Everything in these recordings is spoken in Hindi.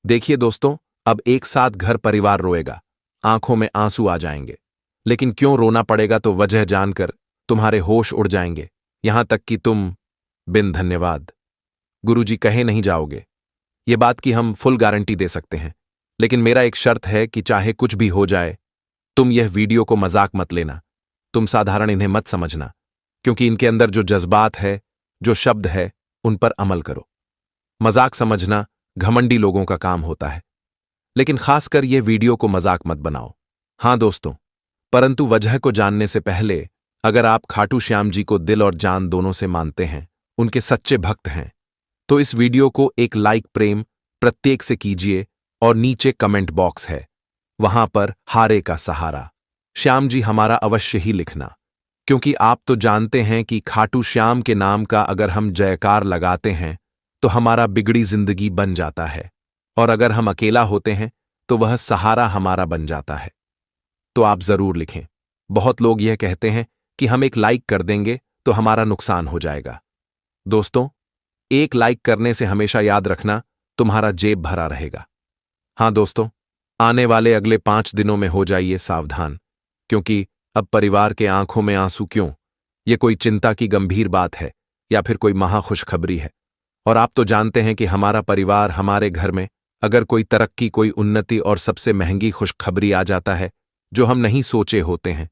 देखिए दोस्तों, अब एक साथ घर परिवार रोएगा, आंखों में आंसू आ जाएंगे। लेकिन क्यों रोना पड़ेगा तो वजह जानकर तुम्हारे होश उड़ जाएंगे, यहां तक कि तुम बिन धन्यवाद गुरुजी कहे नहीं जाओगे। ये बात की हम फुल गारंटी दे सकते हैं, लेकिन मेरा एक शर्त है कि चाहे कुछ भी हो जाए, तुम यह वीडियो को मजाक मत लेना। तुम साधारण इन्हें मत समझना, क्योंकि इनके अंदर जो जज्बात है, जो शब्द है, उन पर अमल करो। मजाक समझना घमंडी लोगों का काम होता है, लेकिन खासकर यह वीडियो को मजाक मत बनाओ। हां दोस्तों, परंतु वजह को जानने से पहले, अगर आप खाटू श्याम जी को दिल और जान दोनों से मानते हैं, उनके सच्चे भक्त हैं, तो इस वीडियो को एक लाइक प्रेम प्रत्येक से कीजिए और नीचे कमेंट बॉक्स है, वहां पर हारे का सहारा श्याम जी हमारा अवश्य ही लिखना। क्योंकि आप तो जानते हैं कि खाटू श्याम के नाम का अगर हम जयकार लगाते हैं तो हमारा बिगड़ी जिंदगी बन जाता है, और अगर हम अकेला होते हैं तो वह सहारा हमारा बन जाता है। तो आप जरूर लिखें। बहुत लोग यह कहते हैं कि हम एक लाइक कर देंगे तो हमारा नुकसान हो जाएगा। दोस्तों, एक लाइक करने से हमेशा याद रखना, तुम्हारा जेब भरा रहेगा। हां दोस्तों, आने वाले अगले 5 दिनों में हो जाइए सावधान, क्योंकि अब परिवार के आंखों में आंसू क्यों? ये कोई चिंता की गंभीर बात है या फिर कोई महाखुशखबरी है? और आप तो जानते हैं कि हमारा परिवार, हमारे घर में अगर कोई तरक्की, कोई उन्नति और सबसे महंगी खुशखबरी आ जाता है जो हम नहीं सोचे होते हैं,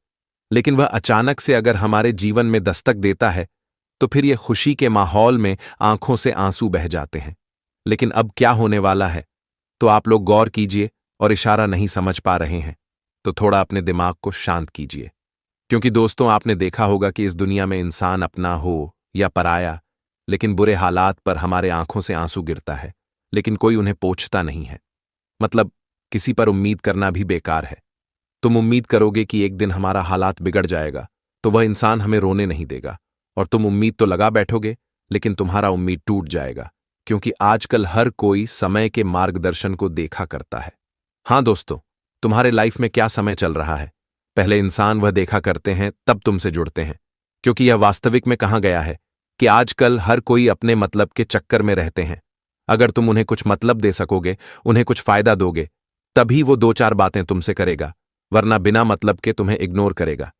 लेकिन वह अचानक से अगर हमारे जीवन में दस्तक देता है, तो फिर यह खुशी के माहौल में आंखों से आंसू बह जाते हैं। लेकिन अब क्या होने वाला है, तो आप लोग गौर कीजिए, और इशारा नहीं समझ पा रहे हैं तो थोड़ा अपने दिमाग को शांत कीजिए। क्योंकि दोस्तों, आपने देखा होगा कि इस दुनिया में इंसान अपना हो या पराया, लेकिन बुरे हालात पर हमारे आंखों से आंसू गिरता है, लेकिन कोई उन्हें पोंछता नहीं है। मतलब किसी पर उम्मीद करना भी बेकार है। तुम उम्मीद करोगे कि एक दिन हमारा हालात बिगड़ जाएगा, तो वह इंसान हमें रोने नहीं देगा, और तुम उम्मीद तो लगा बैठोगे, लेकिन तुम्हारा उम्मीद टूट जाएगा, क्योंकि आजकल हर कोई समय के मार्गदर्शन को देखा करता है। हां दोस्तों, तुम्हारे लाइफ में क्या समय चल रहा है, पहले इंसान वह देखा करते हैं, तब तुमसे जुड़ते हैं। क्योंकि यह वास्तविक में कहा गया है कि आजकल हर कोई अपने मतलब के चक्कर में रहते हैं। अगर तुम उन्हें कुछ मतलब दे सकोगे, उन्हें कुछ फायदा दोगे, तभी वो 2-4 बातें तुमसे करेगा, वरना बिना मतलब के तुम्हें इग्नोर करेगा।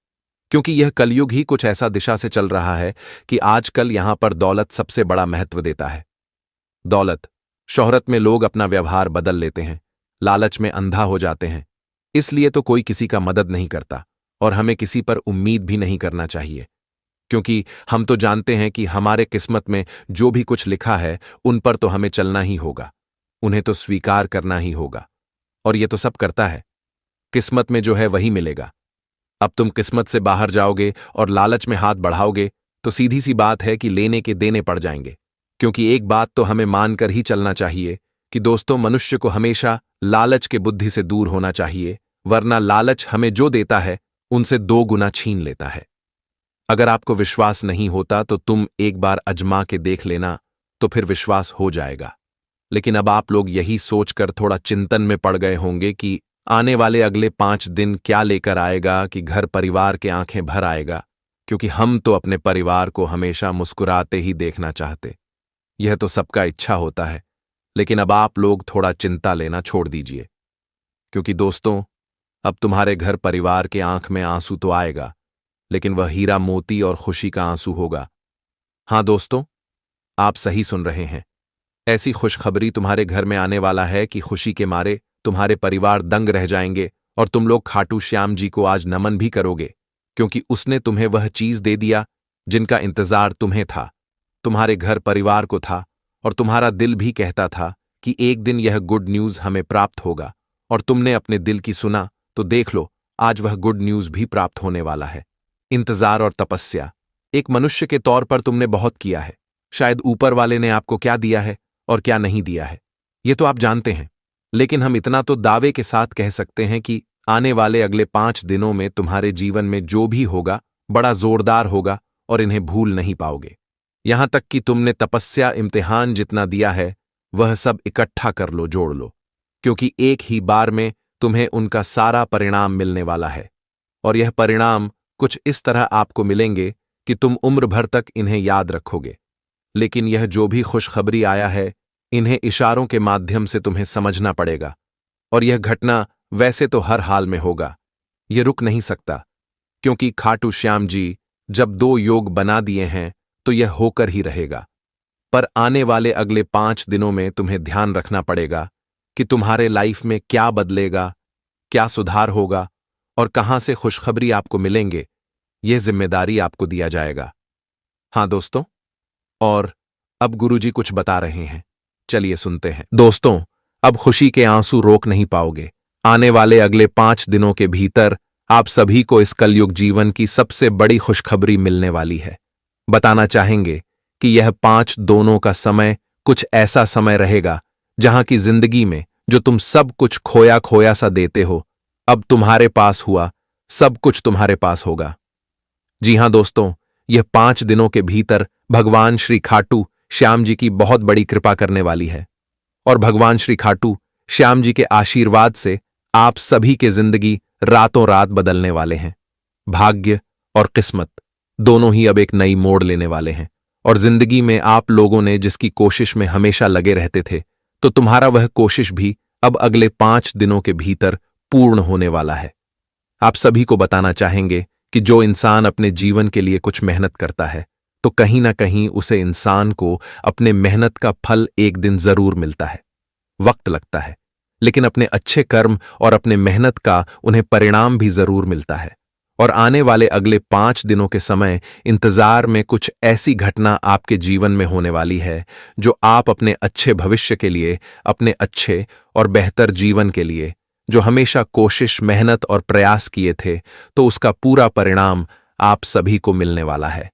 क्योंकि यह कलयुग ही कुछ ऐसा दिशा से चल रहा है कि आजकल यहां पर दौलत सबसे बड़ा महत्व देता है। दौलत, शोहरत में लोग अपना व्यवहार बदल लेते हैं, लालच में अंधा हो जाते हैं। इसलिए तो कोई किसी का मदद नहीं करता, और हमें किसी पर उम्मीद भी नहीं करना चाहिए, क्योंकि हम तो जानते हैं कि हमारे किस्मत में जो भी कुछ लिखा है, उन पर तो हमें चलना ही होगा, उन्हें तो स्वीकार करना ही होगा। और ये तो सब करता है, किस्मत में जो है वही मिलेगा। अब तुम किस्मत से बाहर जाओगे और लालच में हाथ बढ़ाओगे, तो सीधी सी बात है कि लेने के देने पड़ जाएंगे। क्योंकि एक बात तो हमें मानकर ही चलना चाहिए कि दोस्तों, मनुष्य को हमेशा लालच के बुद्धि से दूर होना चाहिए, वरना लालच हमें जो देता है उनसे 2 गुना छीन लेता है। अगर आपको विश्वास नहीं होता तो तुम एक बार आजमा के देख लेना, तो फिर विश्वास हो जाएगा। लेकिन अब आप लोग यही सोचकर थोड़ा चिंतन में पड़ गए होंगे कि आने वाले अगले 5 दिन क्या लेकर आएगा कि घर परिवार के आंखें भर आएगा, क्योंकि हम तो अपने परिवार को हमेशा मुस्कुराते ही देखना चाहते। यह तो सबका इच्छा होता है, लेकिन अब आप लोग थोड़ा चिंता लेना छोड़ दीजिए, क्योंकि दोस्तों, अब तुम्हारे घर परिवार के आंख में आंसू तो आएगा, लेकिन वह हीरा मोती और खुशी का आंसू होगा। हां दोस्तों, आप सही सुन रहे हैं। ऐसी खुशखबरी तुम्हारे घर में आने वाला है कि खुशी के मारे तुम्हारे परिवार दंग रह जाएंगे, और तुम लोग खाटू श्याम जी को आज नमन भी करोगे, क्योंकि उसने तुम्हें वह चीज दे दिया जिनका इंतजार तुम्हें था, तुम्हारे घर परिवार को था, और तुम्हारा दिल भी कहता था कि एक दिन यह गुड न्यूज हमें प्राप्त होगा, और तुमने अपने दिल की सुना, तो देख लो, आज वह गुड न्यूज भी प्राप्त होने वाला है। इंतजार और तपस्या एक मनुष्य के तौर पर तुमने बहुत किया है। शायद ऊपर वाले ने आपको क्या दिया है और क्या नहीं दिया है, ये तो आप जानते हैं, लेकिन हम इतना तो दावे के साथ कह सकते हैं कि आने वाले अगले 5 दिनों में तुम्हारे जीवन में जो भी होगा, बड़ा जोरदार होगा, और इन्हें भूल नहीं पाओगे। यहां तक कि तुमने तपस्या, इम्तिहान जितना दिया है, वह सब इकट्ठा कर लो, जोड़ लो, क्योंकि एक ही बार में तुम्हें उनका सारा परिणाम मिलने वाला है। और यह परिणाम कुछ इस तरह आपको मिलेंगे कि तुम उम्र भर तक इन्हें याद रखोगे। लेकिन यह जो भी खुशखबरी आया है, इन्हें इशारों के माध्यम से तुम्हें समझना पड़ेगा। और यह घटना वैसे तो हर हाल में होगा, यह रुक नहीं सकता, क्योंकि खाटू श्याम जी जब 2 योग बना दिए हैं तो यह होकर ही रहेगा। पर आने वाले अगले 5 दिनों में तुम्हें ध्यान रखना पड़ेगा कि तुम्हारे लाइफ में क्या बदलेगा, क्या सुधार होगा और कहां से खुशखबरी आपको मिलेंगे, यह जिम्मेदारी आपको दिया जाएगा। हां दोस्तों, और अब गुरुजी कुछ बता रहे हैं, चलिए सुनते हैं। दोस्तों, अब खुशी के आंसू रोक नहीं पाओगे। आने वाले अगले 5 दिनों के भीतर आप सभी को इस कलयुग जीवन की सबसे बड़ी खुशखबरी मिलने वाली है। बताना चाहेंगे कि यह 5 दोनों का समय कुछ ऐसा समय रहेगा जहां की जिंदगी में जो तुम सब कुछ खोया खोया सा देते हो, अब तुम्हारे पास हुआ सब कुछ तुम्हारे पास होगा। जी हां दोस्तों, यह 5 दिनों के भीतर भगवान श्री खाटू श्याम जी की बहुत बड़ी कृपा करने वाली है। और भगवान श्री खाटू श्याम जी के आशीर्वाद से आप सभी के जिंदगी रातों रात बदलने वाले हैं। भाग्य और किस्मत दोनों ही अब एक नई मोड़ लेने वाले हैं। और जिंदगी में आप लोगों ने जिसकी कोशिश में हमेशा लगे रहते थे, तो तुम्हारा वह कोशिश भी अब अगले 5 दिनों के भीतर पूर्ण होने वाला है। आप सभी को बताना चाहेंगे कि जो इंसान अपने जीवन के लिए कुछ मेहनत करता है, तो कहीं ना कहीं उसे इंसान को अपने मेहनत का फल एक दिन जरूर मिलता है। वक्त लगता है, लेकिन अपने अच्छे कर्म और अपने मेहनत का उन्हें परिणाम भी जरूर मिलता है। और आने वाले अगले 5 दिनों के समय इंतजार में कुछ ऐसी घटना आपके जीवन में होने वाली है जो आप अपने अच्छे भविष्य के लिए, अपने अच्छे और बेहतर जीवन के लिए जो हमेशा कोशिश, मेहनत और प्रयास किए थे, तो उसका पूरा परिणाम आप सभी को मिलने वाला है।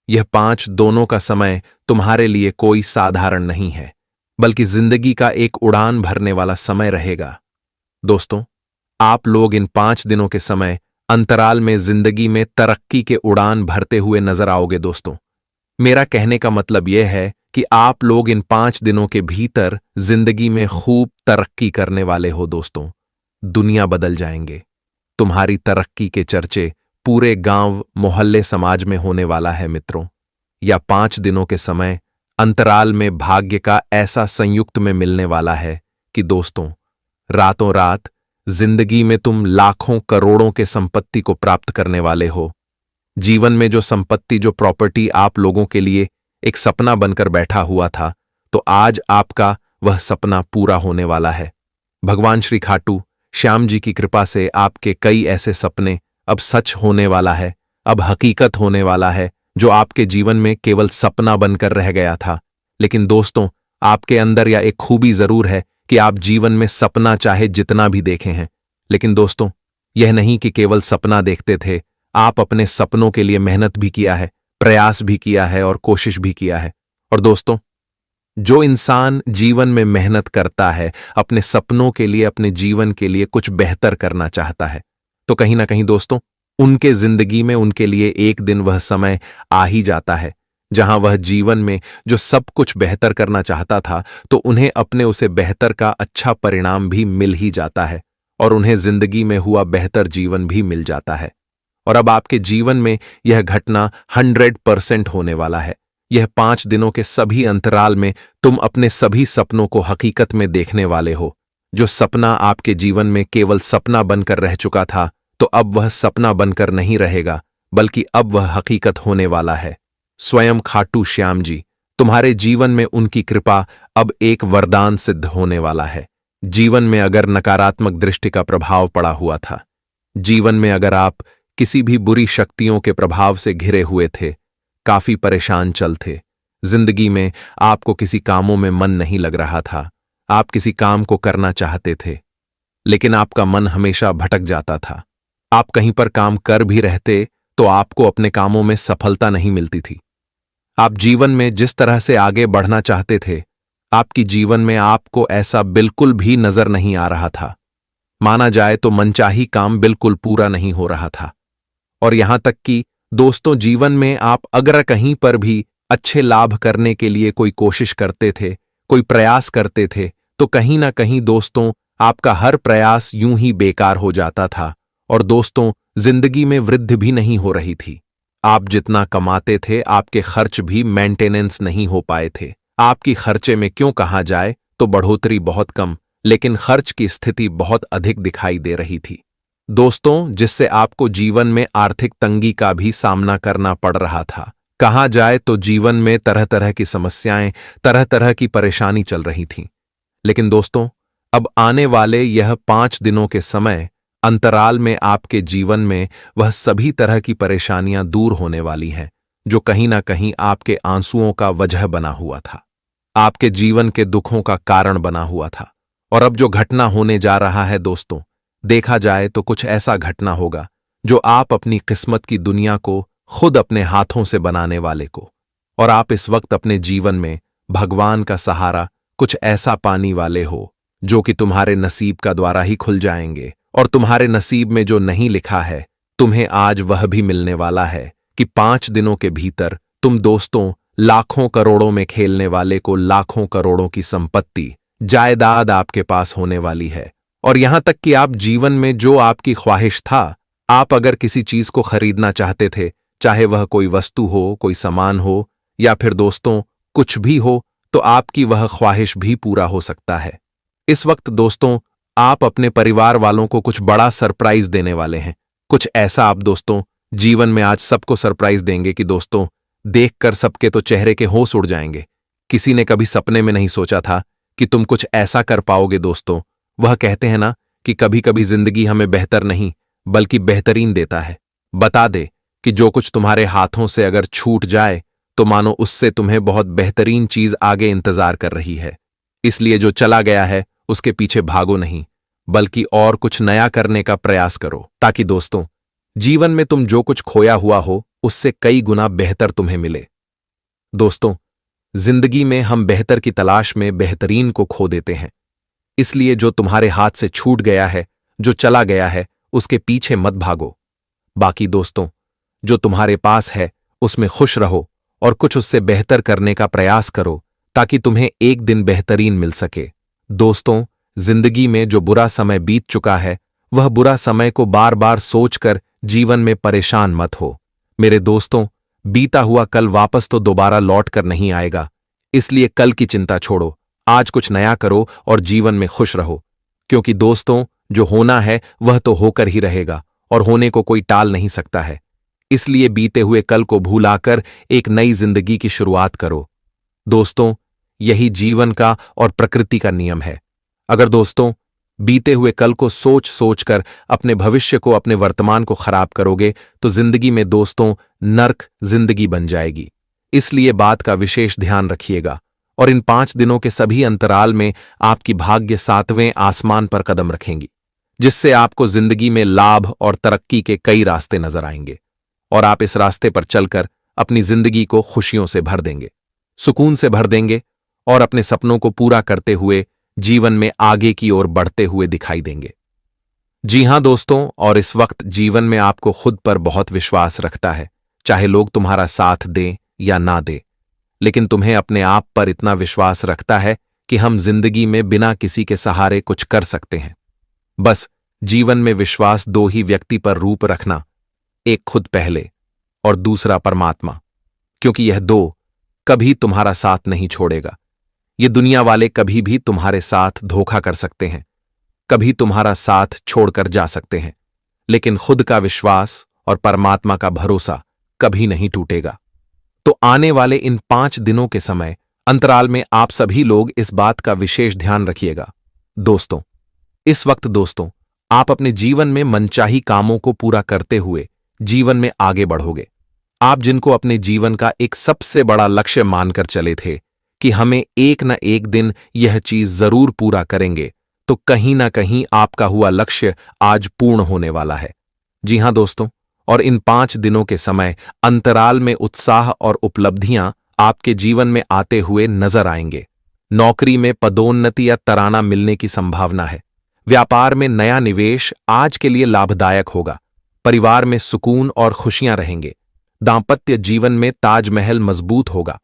यह 5 दोनों का समय तुम्हारे लिए कोई साधारण नहीं है, बल्कि जिंदगी का एक उड़ान भरने वाला समय रहेगा। दोस्तों, आप लोग इन 5 दिनों के समय अंतराल में जिंदगी में तरक्की के उड़ान भरते हुए नजर आओगे। दोस्तों, मेरा कहने का मतलब यह है कि आप लोग इन 5 दिनों के भीतर जिंदगी में खूब तरक्की करने वाले हो। दोस्तों, दुनिया बदल जाएंगे। तुम्हारी तरक्की के चर्चे पूरे गांव, मोहल्ले, समाज में होने वाला है। मित्रों, या 5 दिनों के समय अंतराल में भाग्य का ऐसा संयुक्त में मिलने वाला है कि दोस्तों, रातों रात जिंदगी में तुम लाखों करोड़ों के संपत्ति को प्राप्त करने वाले हो। जीवन में जो संपत्ति, जो प्रॉपर्टी आप लोगों के लिए एक सपना बनकर बैठा हुआ था, तो आज आपका वह सपना पूरा होने वाला है। भगवान श्री खाटू श्याम जी की कृपा से आपके कई ऐसे सपने अब सच होने वाला है, अब हकीकत होने वाला है, जो आपके जीवन में केवल सपना बनकर रह गया था। लेकिन दोस्तों, आपके अंदर या एक खूबी जरूर है कि आप जीवन में सपना चाहे जितना भी देखे हैं, लेकिन दोस्तों, यह नहीं कि केवल सपना देखते थे, आप अपने सपनों के लिए मेहनत भी किया है, प्रयास भी किया है और कोशिश भी किया है। और दोस्तों, जो इंसान जीवन में मेहनत करता है, अपने सपनों के लिए, अपने जीवन के लिए कुछ बेहतर करना चाहता है, तो कहीं ना कहीं दोस्तों, उनके जिंदगी में उनके लिए एक दिन वह समय आ ही जाता है जहां वह जीवन में जो सब कुछ बेहतर करना चाहता था, तो उन्हें अपने उसे बेहतर का अच्छा परिणाम भी मिल ही जाता है और उन्हें जिंदगी में हुआ बेहतर जीवन भी मिल जाता है। और अब आपके जीवन में यह घटना 100% होने वाला है। यह 5 दिनों के सभी अंतराल में तुम अपने सभी सपनों को हकीकत में देखने वाले हो। जो सपना आपके जीवन में केवल सपना बनकर रह चुका था, तो अब वह सपना बनकर नहीं रहेगा, बल्कि अब वह हकीकत होने वाला है। स्वयं खाटू श्याम जी, तुम्हारे जीवन में उनकी कृपा अब एक वरदान सिद्ध होने वाला है। जीवन में अगर नकारात्मक दृष्टि का प्रभाव पड़ा हुआ था, जीवन में अगर आप किसी भी बुरी शक्तियों के प्रभाव से घिरे हुए थे, काफी परेशान चल थे, जिंदगी में आपको किसी कामों में मन नहीं लग रहा था, आप किसी काम को करना चाहते थे, लेकिन आपका मन हमेशा भटक जाता था, आप कहीं पर काम कर भी रहते तो आपको अपने कामों में सफलता नहीं मिलती थी। आप जीवन में जिस तरह से आगे बढ़ना चाहते थे, आपकी जीवन में आपको ऐसा बिल्कुल भी नजर नहीं आ रहा था। माना जाए तो मनचाही काम बिल्कुल पूरा नहीं हो रहा था। और यहां तक कि दोस्तों, जीवन में आप अगर कहीं पर भी अच्छे लाभ करने के लिए कोई कोशिश करते थे, कोई प्रयास करते थे, तो कहीं ना कहीं दोस्तों, आपका हर प्रयास यूं ही बेकार हो जाता था। और दोस्तों, जिंदगी में वृद्धि भी नहीं हो रही थी। आप जितना कमाते थे, आपके खर्च भी मेंटेनेंस नहीं हो पाए थे। आपकी खर्चे में क्यों कहा जाए तो बढ़ोतरी बहुत कम, लेकिन खर्च की स्थिति बहुत अधिक दिखाई दे रही थी दोस्तों, जिससे आपको जीवन में आर्थिक तंगी का भी सामना करना पड़ रहा था। कहा जाए तो जीवन में तरह तरह की समस्याएं, तरह तरह की परेशानी चल रही थीं। लेकिन दोस्तों, अब आने वाले यह 5 दिनों के समय अंतराल में आपके जीवन में वह सभी तरह की परेशानियां दूर होने वाली हैं जो कहीं ना कहीं आपके आंसुओं का वजह बना हुआ था, आपके जीवन के दुखों का कारण बना हुआ था। और अब जो घटना होने जा रहा है दोस्तों, देखा जाए तो कुछ ऐसा घटना होगा जो आप अपनी किस्मत की दुनिया को खुद अपने हाथों से बनाने वाले को, और आप इस वक्त अपने जीवन में भगवान का सहारा कुछ ऐसा पानी वाले हो जो कि तुम्हारे नसीब का द्वारा ही खुल जाएंगे, और तुम्हारे नसीब में जो नहीं लिखा है तुम्हें आज वह भी मिलने वाला है कि 5 दिनों के भीतर तुम दोस्तों लाखों करोड़ों में खेलने वाले को लाखों करोड़ों की संपत्ति, जायदाद आपके पास होने वाली है। और यहां तक कि आप जीवन में जो आपकी ख्वाहिश था, आप अगर किसी चीज को खरीदना चाहते थे, चाहे वह कोई वस्तु हो, कोई सामान हो, या फिर दोस्तों कुछ भी हो, तो आपकी वह ख्वाहिश भी पूरा हो सकता है। इस वक्त दोस्तों आप अपने परिवार वालों को कुछ बड़ा सरप्राइज देने वाले हैं। कुछ ऐसा आप दोस्तों जीवन में आज सबको सरप्राइज देंगे कि दोस्तों देखकर सबके तो चेहरे के होश उड़ जाएंगे। किसी ने कभी सपने में नहीं सोचा था कि तुम कुछ ऐसा कर पाओगे दोस्तों। वह कहते हैं ना कि कभी कभी जिंदगी हमें बेहतर नहीं बल्कि बेहतरीन देता है। बता दे कि जो कुछ तुम्हारे हाथों से अगर छूट जाए तो मानो उससे तुम्हें बहुत बेहतरीन चीज आगे इंतजार कर रही है। इसलिए जो चला गया है उसके पीछे भागो नहीं, बल्कि और कुछ नया करने का प्रयास करो, ताकि दोस्तों जीवन में तुम जो कुछ खोया हुआ हो उससे कई गुना बेहतर तुम्हें मिले। दोस्तों, जिंदगी में हम बेहतर की तलाश में बेहतरीन को खो देते हैं। इसलिए जो तुम्हारे हाथ से छूट गया है, जो चला गया है, उसके पीछे मत भागो। बाकी दोस्तों जो तुम्हारे पास है उसमें खुश रहो और कुछ उससे बेहतर करने का प्रयास करो, ताकि तुम्हें एक दिन बेहतरीन मिल सके। दोस्तों, जिंदगी में जो बुरा समय बीत चुका है, वह बुरा समय को बार बार सोचकर जीवन में परेशान मत हो। मेरे दोस्तों, बीता हुआ कल वापस तो दोबारा लौट कर नहीं आएगा, इसलिए कल की चिंता छोड़ो, आज कुछ नया करो और जीवन में खुश रहो। क्योंकि दोस्तों जो होना है वह तो होकर ही रहेगा और होने को कोई टाल नहीं सकता है। इसलिए बीते हुए कल को भूलाकर एक नई जिंदगी की शुरुआत करो। दोस्तों, यही जीवन का और प्रकृति का नियम है। अगर दोस्तों बीते हुए कल को सोच सोचकर अपने भविष्य को, अपने वर्तमान को खराब करोगे तो जिंदगी में दोस्तों नर्क जिंदगी बन जाएगी। इसलिए बात का विशेष ध्यान रखिएगा और इन 5 दिनों के सभी अंतराल में आपकी भाग्य 7वें आसमान पर कदम रखेंगी, जिससे आपको जिंदगी में लाभ और तरक्की के कई रास्ते नजर आएंगे और आप इस रास्ते पर चलकर अपनी जिंदगी को खुशियों से भर देंगे, सुकून से भर देंगे और अपने सपनों को पूरा करते हुए जीवन में आगे की ओर बढ़ते हुए दिखाई देंगे। जी हां दोस्तों, और इस वक्त जीवन में आपको खुद पर बहुत विश्वास रखता है, चाहे लोग तुम्हारा साथ दें या ना दें, लेकिन तुम्हें अपने आप पर इतना विश्वास रखता है कि हम जिंदगी में बिना किसी के सहारे कुछ कर सकते हैं। बस जीवन में विश्वास 2 ही व्यक्ति पर रूप रखना, एक खुद पहले और दूसरा परमात्मा, क्योंकि यह 2 कभी तुम्हारा साथ नहीं छोड़ेगा। ये दुनिया वाले कभी भी तुम्हारे साथ धोखा कर सकते हैं, कभी तुम्हारा साथ छोड़कर जा सकते हैं, लेकिन खुद का विश्वास और परमात्मा का भरोसा कभी नहीं टूटेगा। तो आने वाले इन 5 दिनों के समय अंतराल में आप सभी लोग इस बात का विशेष ध्यान रखिएगा। दोस्तों, इस वक्त दोस्तों आप अपने जीवन में मनचाही कामों को पूरा करते हुए जीवन में आगे बढ़ोगे। आप जिनको अपने जीवन का एक सबसे बड़ा लक्ष्य मानकर चले थे कि हमें एक न एक दिन यह चीज जरूर पूरा करेंगे, तो कहीं ना कहीं आपका हुआ लक्ष्य आज पूर्ण होने वाला है। जी हां दोस्तों, और इन 5 दिनों के समय अंतराल में उत्साह और उपलब्धियां आपके जीवन में आते हुए नजर आएंगे। नौकरी में पदोन्नति या तराना मिलने की संभावना है। व्यापार में नया निवेश आज के लिए लाभदायक होगा। परिवार में सुकून और खुशियां रहेंगे। दांपत्य जीवन में ताजमहल मजबूत होगा।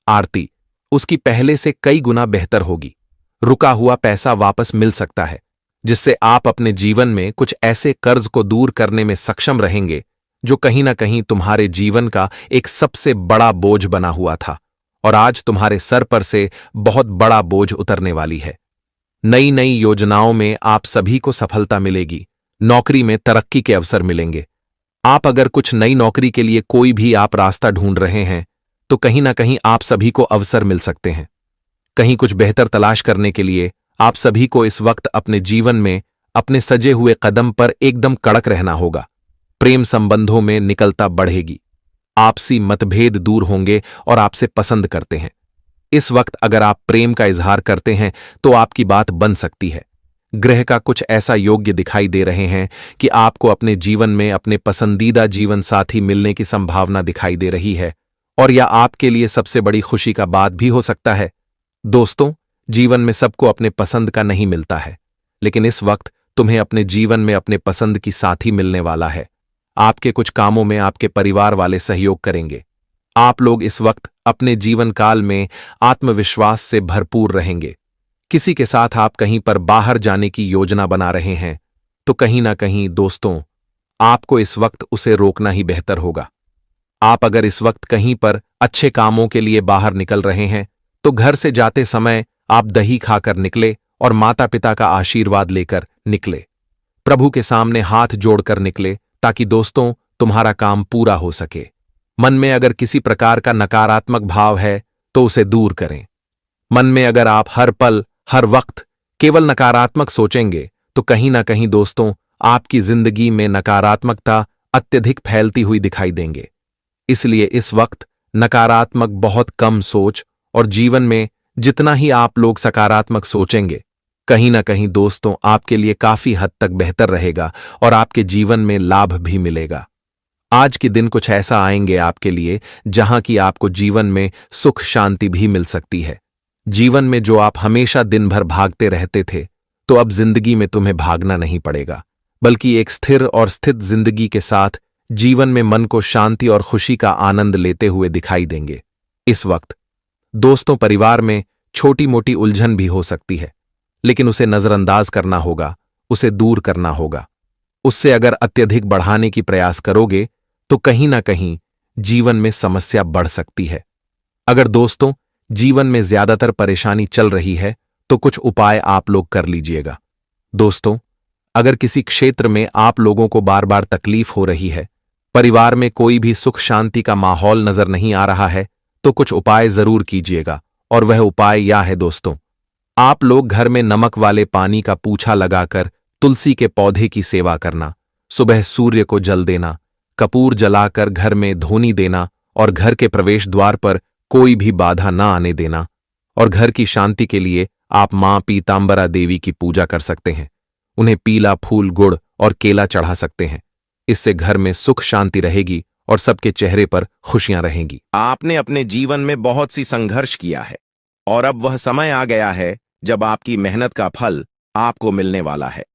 आरती उसकी पहले से कई गुना बेहतर होगी। रुका हुआ पैसा वापस मिल सकता है, जिससे आप अपने जीवन में कुछ ऐसे कर्ज को दूर करने में सक्षम रहेंगे जो कहीं ना कहीं तुम्हारे जीवन का एक सबसे बड़ा बोझ बना हुआ था, और आज तुम्हारे सर पर से बहुत बड़ा बोझ उतरने वाली है। नई नई योजनाओं में आप सभी को सफलता मिलेगी। नौकरी में तरक्की के अवसर मिलेंगे। आप अगर कुछ नई नौकरी के लिए कोई भी आप रास्ता ढूंढ रहे हैं तो कहीं ना कहीं आप सभी को अवसर मिल सकते हैं। कहीं कुछ बेहतर तलाश करने के लिए आप सभी को इस वक्त अपने जीवन में अपने सजे हुए कदम पर एकदम कड़क रहना होगा। प्रेम संबंधों में निकलता बढ़ेगी। आपसी मतभेद दूर होंगे और आपसे पसंद करते हैं। इस वक्त अगर आप प्रेम का इजहार करते हैं तो आपकी बात बन सकती है। ग्रह का कुछ ऐसा योग्य दिखाई दे रहे हैं कि आपको अपने जीवन में अपने पसंदीदा जीवन साथी मिलने की संभावना दिखाई दे रही है और यह आपके लिए सबसे बड़ी खुशी का बात भी हो सकता है। दोस्तों, जीवन में सबको अपने पसंद का नहीं मिलता है, लेकिन इस वक्त तुम्हें अपने जीवन में अपने पसंद की साथी मिलने वाला है। आपके कुछ कामों में आपके परिवार वाले सहयोग करेंगे। आप लोग इस वक्त अपने जीवन काल में आत्मविश्वास से भरपूर रहेंगे। किसी के साथ आप कहीं पर बाहर जाने की योजना बना रहे हैं तो कहीं ना कहीं दोस्तों आपको इस वक्त उसे रोकना ही बेहतर होगा। आप अगर इस वक्त कहीं पर अच्छे कामों के लिए बाहर निकल रहे हैं तो घर से जाते समय आप दही खाकर निकले और माता पिता का आशीर्वाद लेकर निकले। प्रभु के सामने हाथ जोड़कर निकले ताकि दोस्तों तुम्हारा काम पूरा हो सके। मन में अगर किसी प्रकार का नकारात्मक भाव है तो उसे दूर करें। मन में अगर आप हर पल हर वक्त केवल नकारात्मक सोचेंगे तो कहीं ना कहीं दोस्तों आपकी जिंदगी में नकारात्मकता अत्यधिक फैलती हुई दिखाई देंगे। इसलिए इस वक्त नकारात्मक बहुत कम सोच और जीवन में जितना ही आप लोग सकारात्मक सोचेंगे कहीं ना कहीं दोस्तों आपके लिए काफी हद तक बेहतर रहेगा और आपके जीवन में लाभ भी मिलेगा। आज के दिन कुछ ऐसा आएंगे आपके लिए जहां की आपको जीवन में सुख शांति भी मिल सकती है। जीवन में जो आप हमेशा दिन भर भागते रहते थे तो अब जिंदगी में तुम्हें भागना नहीं पड़ेगा, बल्कि एक स्थिर और स्थित जिंदगी के साथ जीवन में मन को शांति और खुशी का आनंद लेते हुए दिखाई देंगे। इस वक्त दोस्तों परिवार में छोटी मोटी उलझन भी हो सकती है, लेकिन उसे नजरअंदाज करना होगा, उसे दूर करना होगा। उससे अगर अत्यधिक बढ़ाने की प्रयास करोगे तो कहीं ना कहीं जीवन में समस्या बढ़ सकती है। अगर दोस्तों जीवन में ज्यादातर परेशानी चल रही है तो कुछ उपाय आप लोग कर लीजिएगा। दोस्तों, अगर किसी क्षेत्र में आप लोगों को बार बार तकलीफ हो रही है, परिवार में कोई भी सुख शांति का माहौल नजर नहीं आ रहा है, तो कुछ उपाय जरूर कीजिएगा। और वह उपाय यह है दोस्तों, आप लोग घर में नमक वाले पानी का पूछा लगाकर तुलसी के पौधे की सेवा करना, सुबह सूर्य को जल देना, कपूर जलाकर घर में धोनी देना और घर के प्रवेश द्वार पर कोई भी बाधा ना आने देना। और घर की शांति के लिए आप मां पीतांबरा देवी की पूजा कर सकते हैं। उन्हें पीला फूल, गुड़ और केला चढ़ा सकते हैं। इससे घर में सुख शांति रहेगी और सबके चेहरे पर खुशियां रहेंगी। आपने अपने जीवन में बहुत सी संघर्ष किया है और अब वह समय आ गया है जब आपकी मेहनत का फल आपको मिलने वाला है।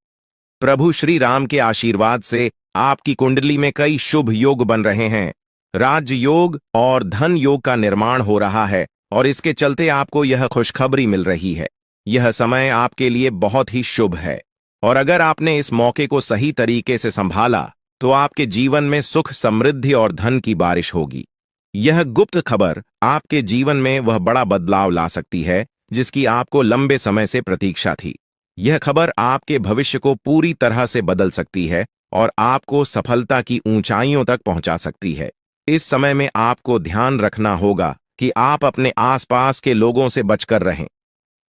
प्रभु श्री राम के आशीर्वाद से आपकी कुंडली में कई शुभ योग बन रहे हैं। राज योग और धन योग का निर्माण हो रहा है और इसके चलते आपको यह खुशखबरी मिल रही है। यह समय आपके लिए बहुत ही शुभ है और अगर आपने इस मौके को सही तरीके से संभाला तो आपके जीवन में सुख, समृद्धि और धन की बारिश होगी। यह गुप्त खबर आपके जीवन में वह बड़ा बदलाव ला सकती है जिसकी आपको लंबे समय से प्रतीक्षा थी। यह खबर आपके भविष्य को पूरी तरह से बदल सकती है और आपको सफलता की ऊंचाइयों तक पहुंचा सकती है। इस समय में आपको ध्यान रखना होगा कि आप अपने आसपास के लोगों से बचकर रहें।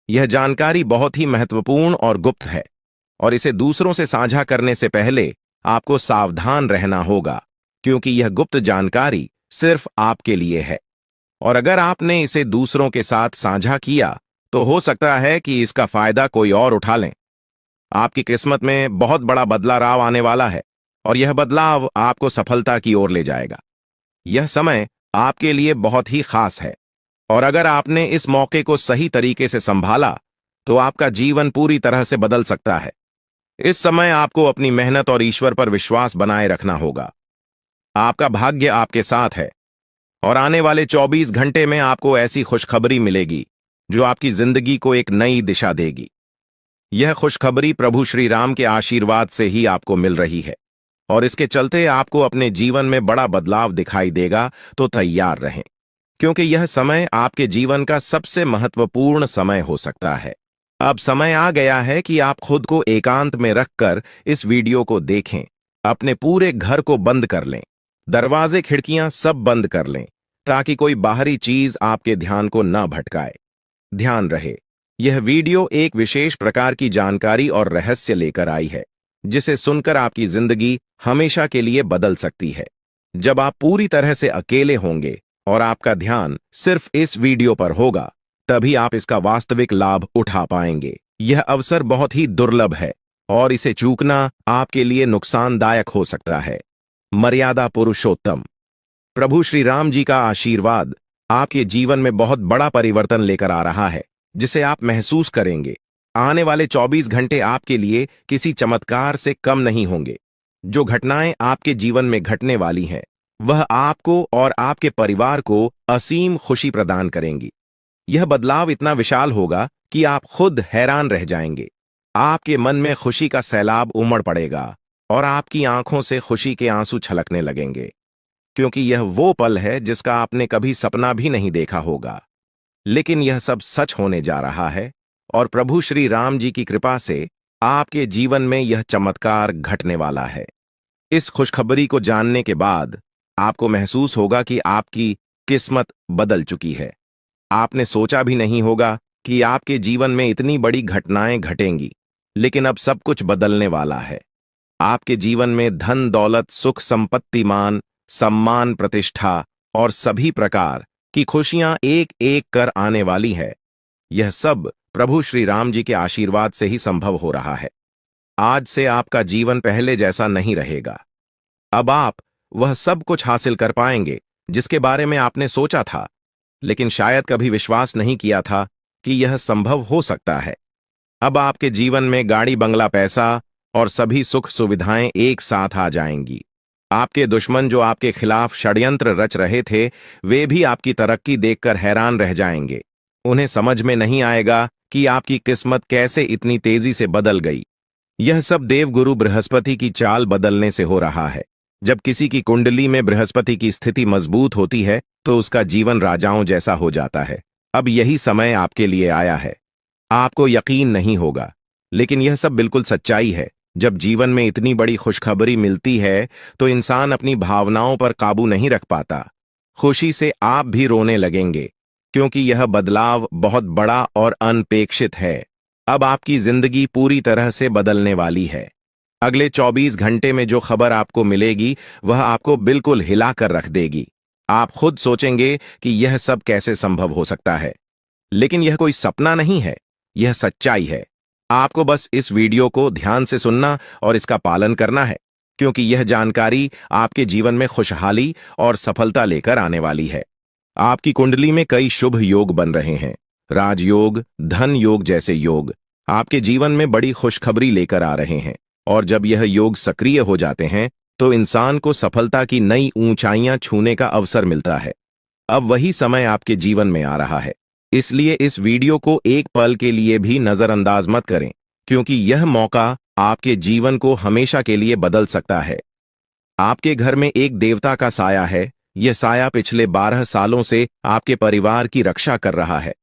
यह जानकारी बहुत ही महत्वपूर्ण और गुप्त है और इसे दूसरों से साझा करने से पहले आपको सावधान रहना होगा, क्योंकि यह गुप्त जानकारी सिर्फ आपके लिए है और अगर आपने इसे दूसरों के साथ साझा किया तो हो सकता है कि इसका फायदा कोई और उठा लें। आपकी किस्मत में बहुत बड़ा बदलाव आने वाला है और यह बदलाव आपको सफलता की ओर ले जाएगा। यह समय आपके लिए बहुत ही खास है और अगर आपने इस मौके को सही तरीके से संभाला तो आपका जीवन पूरी तरह से बदल सकता है। इस समय आपको अपनी मेहनत और ईश्वर पर विश्वास बनाए रखना होगा। आपका भाग्य आपके साथ है और आने वाले 24 घंटे में आपको ऐसी खुशखबरी मिलेगी जो आपकी जिंदगी को एक नई दिशा देगी। यह खुशखबरी प्रभु श्री राम के आशीर्वाद से ही आपको मिल रही है और इसके चलते आपको अपने जीवन में बड़ा बदलाव दिखाई देगा, तो तैयार रहें। क्योंकि यह समय आपके जीवन का सबसे महत्वपूर्ण समय हो सकता है। अब समय आ गया है कि आप खुद को एकांत में रखकर इस वीडियो को देखें। अपने पूरे घर को बंद कर लें, दरवाजे खिड़कियां सब बंद कर लें, ताकि कोई बाहरी चीज आपके ध्यान को न भटकाए। ध्यान रहे, यह वीडियो एक विशेष प्रकार की जानकारी और रहस्य लेकर आई है, जिसे सुनकर आपकी जिंदगी हमेशा के लिए बदल सकती है। जब आप पूरी तरह से अकेले होंगे और आपका ध्यान सिर्फ इस वीडियो पर होगा, तभी आप इसका वास्तविक लाभ उठा पाएंगे। यह अवसर बहुत ही दुर्लभ है और इसे चूकना आपके लिए नुकसानदायक हो सकता है। मर्यादा पुरुषोत्तम प्रभु श्री राम जी का आशीर्वाद आपके जीवन में बहुत बड़ा परिवर्तन लेकर आ रहा है, जिसे आप महसूस करेंगे। आने वाले 24 घंटे आपके लिए किसी चमत्कार से कम नहीं होंगे। जो घटनाएं आपके जीवन में घटने वाली हैं, वह आपको और आपके परिवार को असीम खुशी प्रदान करेंगी। यह बदलाव इतना विशाल होगा कि आप खुद हैरान रह जाएंगे। आपके मन में खुशी का सैलाब उमड़ पड़ेगा और आपकी आंखों से खुशी के आंसू छलकने लगेंगे, क्योंकि यह वो पल है जिसका आपने कभी सपना भी नहीं देखा होगा। लेकिन यह सब सच होने जा रहा है और प्रभु श्री राम जी की कृपा से आपके जीवन में यह चमत्कार घटने वाला है। इस खुशखबरी को जानने के बाद आपको महसूस होगा कि आपकी किस्मत बदल चुकी है। आपने सोचा भी नहीं होगा कि आपके जीवन में इतनी बड़ी घटनाएं घटेंगी, लेकिन अब सब कुछ बदलने वाला है। आपके जीवन में धन दौलत, सुख संपत्ति, मान सम्मान, प्रतिष्ठा और सभी प्रकार की खुशियां एक एक कर आने वाली है। यह सब प्रभु श्री राम जी के आशीर्वाद से ही संभव हो रहा है। आज से आपका जीवन पहले जैसा नहीं रहेगा। अब आप वह सब कुछ हासिल कर पाएंगे जिसके बारे में आपने सोचा था, लेकिन शायद कभी विश्वास नहीं किया था कि यह संभव हो सकता है। अब आपके जीवन में गाड़ी, बंगला, पैसा और सभी सुख सुविधाएं एक साथ आ जाएंगी। आपके दुश्मन जो आपके खिलाफ षड्यंत्र रच रहे थे, वे भी आपकी तरक्की देखकर हैरान रह जाएंगे। उन्हें समझ में नहीं आएगा कि आपकी किस्मत कैसे इतनी तेजी से बदल गई। यह सब देवगुरु बृहस्पति की चाल बदलने से हो रहा है। जब किसी की कुंडली में बृहस्पति की स्थिति मजबूत होती है, तो उसका जीवन राजाओं जैसा हो जाता है। अब यही समय आपके लिए आया है। आपको यकीन नहीं होगा, लेकिन यह सब बिल्कुल सच्चाई है। जब जीवन में इतनी बड़ी खुशखबरी मिलती है, तो इंसान अपनी भावनाओं पर काबू नहीं रख पाता। खुशी से आप भी रोने लगेंगे, क्योंकि यह बदलाव बहुत बड़ा और अनपेक्षित है। अब आपकी जिंदगी पूरी तरह से बदलने वाली है। अगले 24 घंटे में जो खबर आपको मिलेगी, वह आपको बिल्कुल हिला कर रख देगी। आप खुद सोचेंगे कि यह सब कैसे संभव हो सकता है, लेकिन यह कोई सपना नहीं है, यह सच्चाई है। आपको बस इस वीडियो को ध्यान से सुनना और इसका पालन करना है, क्योंकि यह जानकारी आपके जीवन में खुशहाली और सफलता लेकर आने वाली है। आपकी कुंडली में कई शुभ योग बन रहे हैं। राजयोग, धन योग जैसे योग आपके जीवन में बड़ी खुशखबरी लेकर आ रहे हैं, और जब यह योग सक्रिय हो जाते हैं, तो इंसान को सफलता की नई ऊंचाइयां छूने का अवसर मिलता है। अब वही समय आपके जीवन में आ रहा है, इसलिए इस वीडियो को एक पल के लिए भी नजरअंदाज मत करें, क्योंकि यह मौका आपके जीवन को हमेशा के लिए बदल सकता है। आपके घर में एक देवता का साया है। यह साया पिछले 12 सालों से आपके परिवार की रक्षा कर रहा है।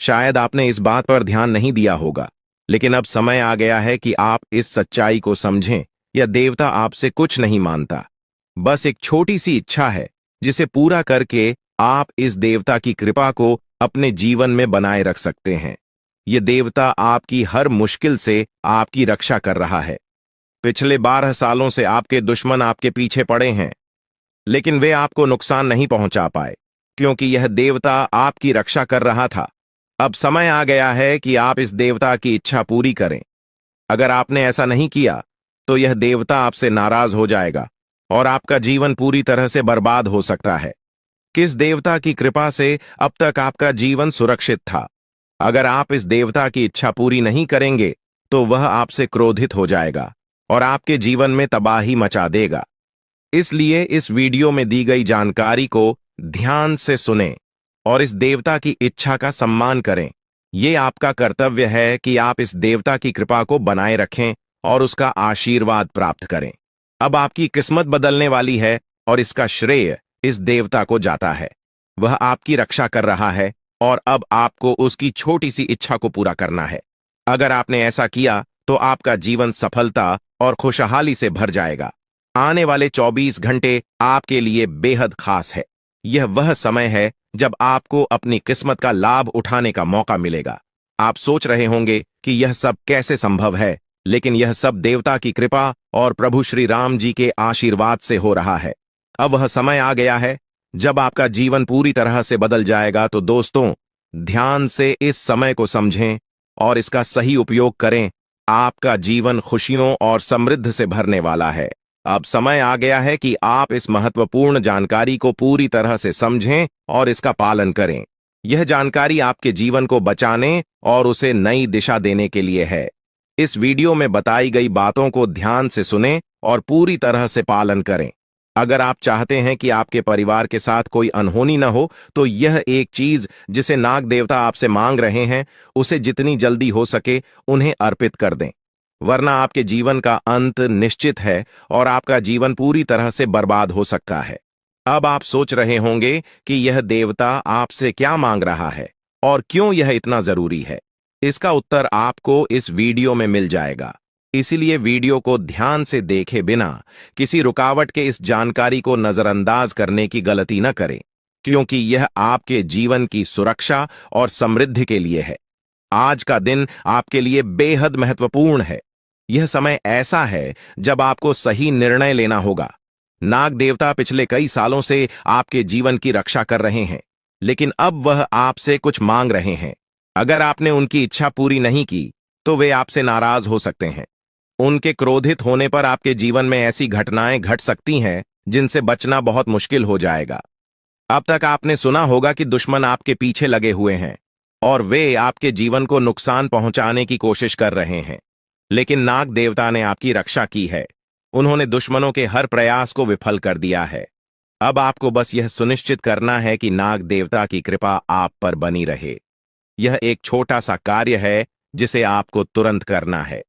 शायद आपने इस बात पर ध्यान नहीं दिया होगा, लेकिन अब समय आ गया है कि आप इस सच्चाई को समझें। यह देवता आपसे कुछ नहीं मांगता, बस एक छोटी सी इच्छा है, जिसे पूरा करके आप इस देवता की कृपा को अपने जीवन में बनाए रख सकते हैं। यह देवता आपकी हर मुश्किल से आपकी रक्षा कर रहा है। पिछले 12 सालों से आपके दुश्मन आपके पीछे पड़े हैं, लेकिन वे आपको नुकसान नहीं पहुंचा पाए, क्योंकि यह देवता आपकी रक्षा कर रहा था। अब समय आ गया है कि आप इस देवता की इच्छा पूरी करें। अगर आपने ऐसा नहीं किया, तो यह देवता आपसे नाराज हो जाएगा और आपका जीवन पूरी तरह से बर्बाद हो सकता है। किस देवता की कृपा से अब तक आपका जीवन सुरक्षित था? अगर आप इस देवता की इच्छा पूरी नहीं करेंगे, तो वह आपसे क्रोधित हो जाएगा और आपके जीवन में तबाही मचा देगा। इसलिए इस वीडियो में दी गई जानकारी को ध्यान से सुनें और इस देवता की इच्छा का सम्मान करें। यह आपका कर्तव्य है कि आप इस देवता की कृपा को बनाए रखें और उसका आशीर्वाद प्राप्त करें। अब आपकी किस्मत बदलने वाली है और इसका श्रेय इस देवता को जाता है। वह आपकी रक्षा कर रहा है और अब आपको उसकी छोटी सी इच्छा को पूरा करना है। अगर आपने ऐसा किया तो आपका जीवन सफलता और खुशहाली से भर जाएगा। आने वाले 24 घंटे आपके लिए बेहद खास है। यह वह समय है जब आपको अपनी किस्मत का लाभ उठाने का मौका मिलेगा। आप सोच रहे होंगे कि यह सब कैसे संभव है, लेकिन यह सब देवता की कृपा और प्रभु श्री राम जी के आशीर्वाद से हो रहा है। अब वह समय आ गया है जब आपका जीवन पूरी तरह से बदल जाएगा। तो दोस्तों, ध्यान से इस समय को समझें और इसका सही उपयोग करें। आपका जीवन खुशियों और समृद्धि से भरने वाला है। अब समय आ गया है कि आप इस महत्वपूर्ण जानकारी को पूरी तरह से समझें और इसका पालन करें। यह जानकारी आपके जीवन को बचाने और उसे नई दिशा देने के लिए है। इस वीडियो में बताई गई बातों को ध्यान से सुनें और पूरी तरह से पालन करें। अगर आप चाहते हैं कि आपके परिवार के साथ कोई अनहोनी न हो, तो यह एक चीज जिसे नाग देवता आपसे मांग रहे हैं, उसे जितनी जल्दी हो सके उन्हें अर्पित कर दें, वरना आपके जीवन का अंत निश्चित है और आपका जीवन पूरी तरह से बर्बाद हो सकता है। अब आप सोच रहे होंगे कि यह देवता आपसे क्या मांग रहा है और क्यों यह इतना जरूरी है। इसका उत्तर आपको इस वीडियो में मिल जाएगा, इसीलिए वीडियो को ध्यान से देखे बिना किसी रुकावट के इस जानकारी को नजरअंदाज करने की गलती न करें, क्योंकि यह आपके जीवन की सुरक्षा और समृद्धि के लिए है। आज का दिन आपके लिए बेहद महत्वपूर्ण है। यह समय ऐसा है जब आपको सही निर्णय लेना होगा। नाग देवता पिछले कई सालों से आपके जीवन की रक्षा कर रहे हैं, लेकिन अब वह आपसे कुछ मांग रहे हैं। अगर आपने उनकी इच्छा पूरी नहीं की तो वे आपसे नाराज हो सकते हैं। उनके क्रोधित होने पर आपके जीवन में ऐसी घटनाएं घट सकती हैं जिनसे बचना बहुत मुश्किल हो जाएगा। अब तक आपने सुना होगा कि दुश्मन आपके पीछे लगे हुए हैं और वे आपके जीवन को नुकसान पहुंचाने की कोशिश कर रहे हैं, लेकिन नाग देवता ने आपकी रक्षा की है। उन्होंने दुश्मनों के हर प्रयास को विफल कर दिया है। अब आपको बस यह सुनिश्चित करना है कि नाग देवता की कृपा आप पर बनी रहे। यह एक छोटा सा कार्य है जिसे आपको तुरंत करना है।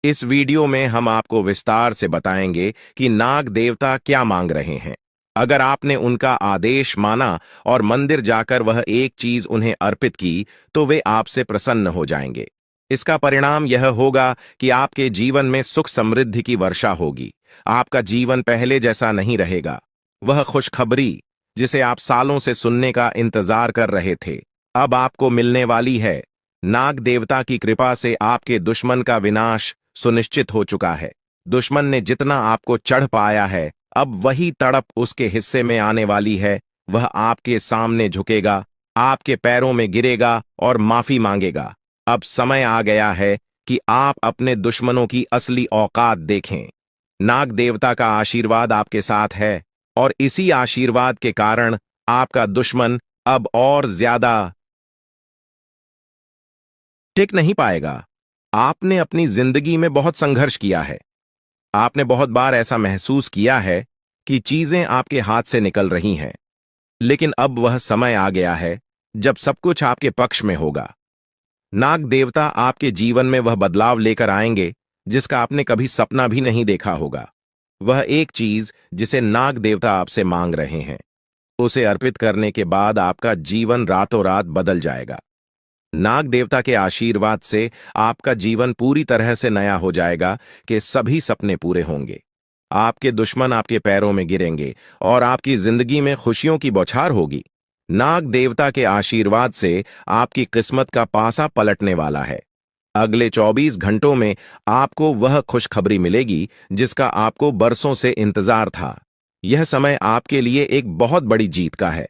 इस वीडियो में हम आपको विस्तार से बताएंगे कि नाग देवता क्या मांग रहे हैं। अगर आपने उनका आदेश माना और मंदिर जाकर वह एक चीज उन्हें अर्पित की, तो वे आपसे प्रसन्न हो जाएंगे। इसका परिणाम यह होगा कि आपके जीवन में सुख समृद्धि की वर्षा होगी। आपका जीवन पहले जैसा नहीं रहेगा। वह खुशखबरी जिसे आप सालों से सुनने का इंतजार कर रहे थे, अब आपको मिलने वाली है। नाग देवता की कृपा से आपके दुश्मन का विनाश सुनिश्चित हो चुका है। दुश्मन ने जितना आपको चढ़ पाया है, अब वही तड़प उसके हिस्से में आने वाली है। वह आपके सामने झुकेगा, आपके पैरों में गिरेगा और माफी मांगेगा। अब समय आ गया है कि आप अपने दुश्मनों की असली औकात देखें। नाग देवता का आशीर्वाद आपके साथ है और इसी आशीर्वाद के कारण आपका दुश्मन अब और ज्यादा टिक नहीं पाएगा। आपने अपनी जिंदगी में बहुत संघर्ष किया है। आपने बहुत बार ऐसा महसूस किया है कि चीजें आपके हाथ से निकल रही हैं, लेकिन अब वह समय आ गया है जब सब कुछ आपके पक्ष में होगा। नाग देवता आपके जीवन में वह बदलाव लेकर आएंगे जिसका आपने कभी सपना भी नहीं देखा होगा। वह एक चीज जिसे नाग देवता आपसे मांग रहे हैं, उसे अर्पित करने के बाद आपका जीवन रातों रात बदल जाएगा। नाग देवता के आशीर्वाद से आपका जीवन पूरी तरह से नया हो जाएगा कि सभी सपने पूरे होंगे। आपके दुश्मन आपके पैरों में गिरेंगे और आपकी जिंदगी में खुशियों की बौछार होगी। नाग देवता के आशीर्वाद से आपकी किस्मत का पासा पलटने वाला है। अगले 24 घंटों में आपको वह खुशखबरी मिलेगी जिसका आपको बरसों से इंतजार था। यह समय आपके लिए एक बहुत बड़ी जीत का है।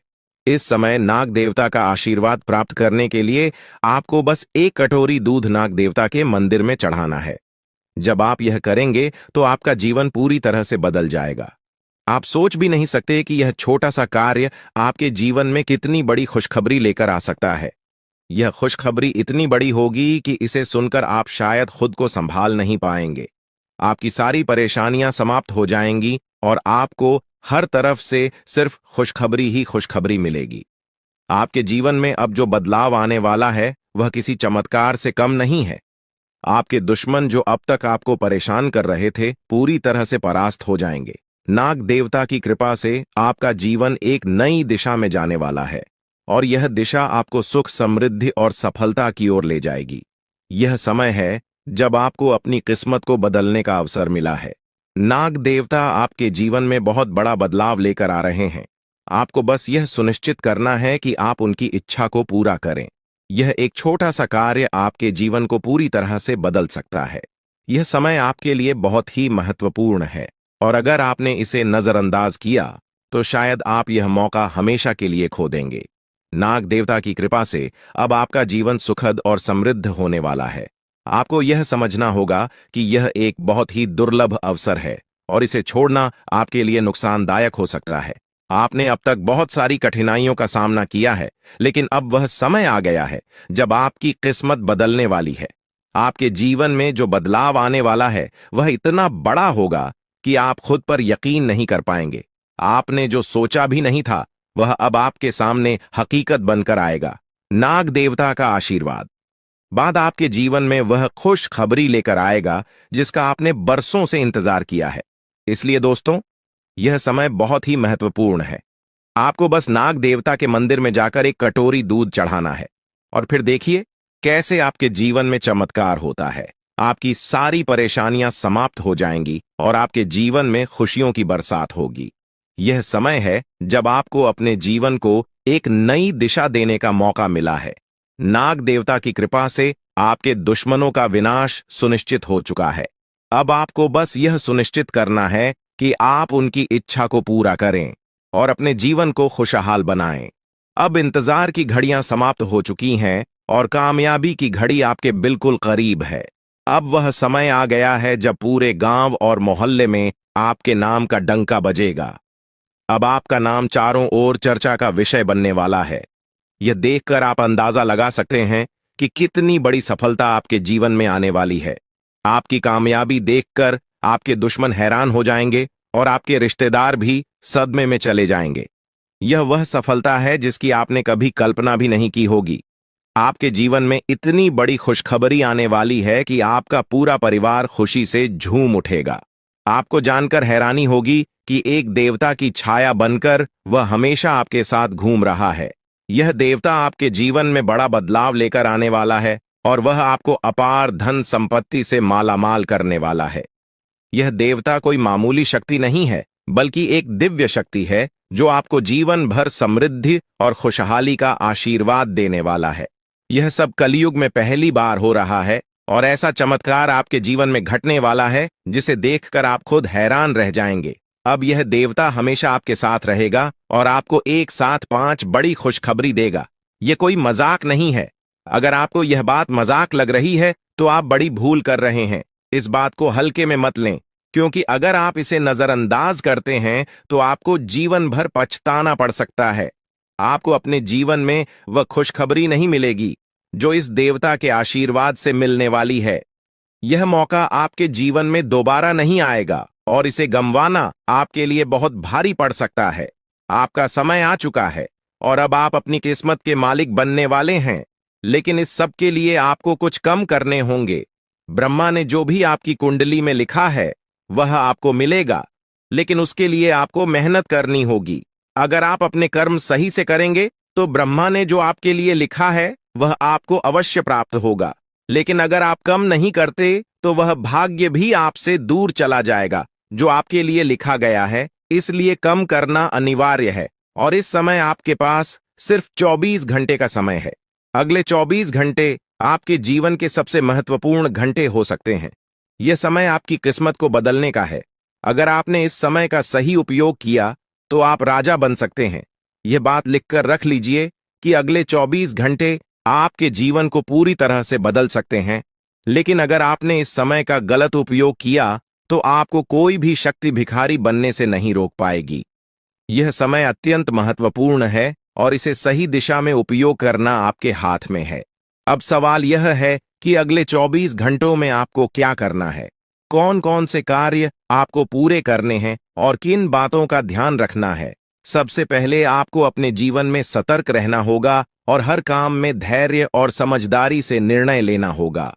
इस समय नाग देवता का आशीर्वाद प्राप्त करने के लिए आपको बस एक कटोरी दूध नाग देवता के मंदिर में चढ़ाना है। जब आप यह करेंगे तो आपका जीवन पूरी तरह से बदल जाएगा। आप सोच भी नहीं सकते कि यह छोटा सा कार्य आपके जीवन में कितनी बड़ी खुशखबरी लेकर आ सकता है। यह खुशखबरी इतनी बड़ी होगी कि इसे सुनकर आप शायद खुद को संभाल नहीं पाएंगे। आपकी सारी परेशानियां समाप्त हो जाएंगी और आपको हर तरफ से सिर्फ खुशखबरी ही खुशखबरी मिलेगी। आपके जीवन में अब जो बदलाव आने वाला है वह किसी चमत्कार से कम नहीं है। आपके दुश्मन जो अब तक आपको परेशान कर रहे थे, पूरी तरह से परास्त हो जाएंगे। नाग देवता की कृपा से आपका जीवन एक नई दिशा में जाने वाला है और यह दिशा आपको सुख, समृद्धि और सफलता की ओर ले जाएगी। यह समय है जब आपको अपनी किस्मत को बदलने का अवसर मिला है। नाग देवता आपके जीवन में बहुत बड़ा बदलाव लेकर आ रहे हैं। आपको बस यह सुनिश्चित करना है कि आप उनकी इच्छा को पूरा करें। यह एक छोटा सा कार्य आपके जीवन को पूरी तरह से बदल सकता है। यह समय आपके लिए बहुत ही महत्वपूर्ण है और अगर आपने इसे नजरअंदाज किया तो शायद आप यह मौका हमेशा के लिए खो देंगे। नाग देवता की कृपा से अब आपका जीवन सुखद और समृद्ध होने वाला है। आपको यह समझना होगा कि यह एक बहुत ही दुर्लभ अवसर है और इसे छोड़ना आपके लिए नुकसानदायक हो सकता है। आपने अब तक बहुत सारी कठिनाइयों का सामना किया है, लेकिन अब वह समय आ गया है जब आपकी किस्मत बदलने वाली है। आपके जीवन में जो बदलाव आने वाला है वह इतना बड़ा होगा कि आप खुद पर यकीन नहीं कर पाएंगे। आपने जो सोचा भी नहीं था वह अब आपके सामने हकीकत बनकर आएगा। नाग देवता का आशीर्वाद बाद आपके जीवन में वह खुश खबरी लेकर आएगा जिसका आपने बरसों से इंतजार किया है। इसलिए दोस्तों, यह समय बहुत ही महत्वपूर्ण है। आपको बस नाग देवता के मंदिर में जाकर एक कटोरी दूध चढ़ाना है और फिर देखिए कैसे आपके जीवन में चमत्कार होता है। आपकी सारी परेशानियां समाप्त हो जाएंगी और आपके जीवन में खुशियों की बरसात होगी। यह समय है जब आपको अपने जीवन को एक नई दिशा देने का मौका मिला है। नाग देवता की कृपा से आपके दुश्मनों का विनाश सुनिश्चित हो चुका है। अब आपको बस यह सुनिश्चित करना है कि आप उनकी इच्छा को पूरा करें और अपने जीवन को खुशहाल बनाएं। अब इंतजार की घड़ियां समाप्त हो चुकी हैं और कामयाबी की घड़ी आपके बिल्कुल करीब है। अब वह समय आ गया है जब पूरे गांव और मोहल्ले में आपके नाम का डंका बजेगा। अब आपका नाम चारों ओर चर्चा का विषय बनने वाला है। यह देखकर आप अंदाजा लगा सकते हैं कि कितनी बड़ी सफलता आपके जीवन में आने वाली है। आपकी कामयाबी देखकर आपके दुश्मन हैरान हो जाएंगे और आपके रिश्तेदार भी सदमे में चले जाएंगे। यह वह सफलता है जिसकी आपने कभी कल्पना भी नहीं की होगी। आपके जीवन में इतनी बड़ी खुशखबरी आने वाली है कि आपका पूरा परिवार खुशी से झूम उठेगा। आपको जानकर हैरानी होगी कि एक देवता की छाया बनकर वह हमेशा आपके साथ घूम रहा है। यह देवता आपके जीवन में बड़ा बदलाव लेकर आने वाला है और वह आपको अपार धन संपत्ति से मालामाल करने वाला है। यह देवता कोई मामूली शक्ति नहीं है, बल्कि एक दिव्य शक्ति है जो आपको जीवन भर समृद्धि और खुशहाली का आशीर्वाद देने वाला है। यह सब कलयुग में पहली बार हो रहा है और ऐसा चमत्कार आपके जीवन में घटने वाला है जिसे देखकर आप खुद हैरान रह जाएंगे। अब यह देवता हमेशा आपके साथ रहेगा और आपको एक साथ 5 बड़ी खुशखबरी देगा। यह कोई मजाक नहीं है। अगर आपको यह बात मजाक लग रही है तो आप बड़ी भूल कर रहे हैं। इस बात को हल्के में मत लें, क्योंकि अगर आप इसे नजरअंदाज करते हैं तो आपको जीवन भर पछताना पड़ सकता है। आपको अपने जीवन में वह खुशखबरी नहीं मिलेगी जो इस देवता के आशीर्वाद से मिलने वाली है। यह मौका आपके जीवन में दोबारा नहीं आएगा और इसे गंवाना आपके लिए बहुत भारी पड़ सकता है। आपका समय आ चुका है और अब आप अपनी किस्मत के मालिक बनने वाले हैं, लेकिन इस सब के लिए आपको कुछ कम करने होंगे। ब्रह्मा ने जो भी आपकी कुंडली में लिखा है वह आपको मिलेगा, लेकिन उसके लिए आपको मेहनत करनी होगी। अगर आप अपने कर्म सही से करेंगे तो ब्रह्मा ने जो आपके लिए लिखा है वह आपको अवश्य प्राप्त होगा, लेकिन अगर आप कम नहीं करते तो वह भाग्य भी आपसे दूर चला जाएगा जो आपके लिए लिखा गया है। इसलिए कम करना अनिवार्य है और इस समय आपके पास सिर्फ 24 घंटे का समय है। अगले 24 घंटे आपके जीवन के सबसे महत्वपूर्ण घंटे हो सकते हैं। यह समय आपकी किस्मत को बदलने का है। अगर आपने इस समय का सही उपयोग किया तो आप राजा बन सकते हैं। यह बात लिखकर रख लीजिए कि अगले 24 घंटे आपके जीवन को पूरी तरह से बदल सकते हैं, लेकिन अगर आपने इस समय का गलत उपयोग किया तो आपको कोई भी शक्ति भिखारी बनने से नहीं रोक पाएगी। यह समय अत्यंत महत्वपूर्ण है और इसे सही दिशा में उपयोग करना आपके हाथ में है। अब सवाल यह है कि अगले 24 घंटों में आपको क्या करना है, कौन कौन से कार्य आपको पूरे करने हैं और किन बातों का ध्यान रखना है। सबसे पहले आपको अपने जीवन में सतर्क रहना होगा और हर काम में धैर्य और समझदारी से निर्णय लेना होगा।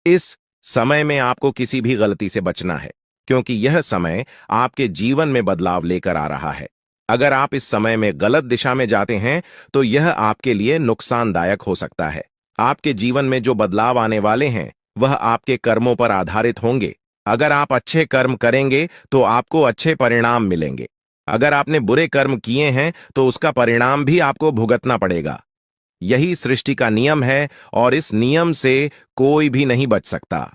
इस समय में आपको किसी भी गलती से बचना है। क्योंकि यह समय आपके जीवन में बदलाव लेकर आ रहा है। अगर आप इस समय में गलत दिशा में जाते हैं तो यह आपके लिए नुकसानदायक हो सकता है। आपके जीवन में जो बदलाव आने वाले हैं वह आपके कर्मों पर आधारित होंगे। अगर आप अच्छे कर्म करेंगे तो आपको अच्छे परिणाम मिलेंगे। अगर आपने बुरे कर्म किए हैं तो उसका परिणाम भी आपको भुगतना पड़ेगा। यही सृष्टि का नियम है और इस नियम से कोई भी नहीं बच सकता।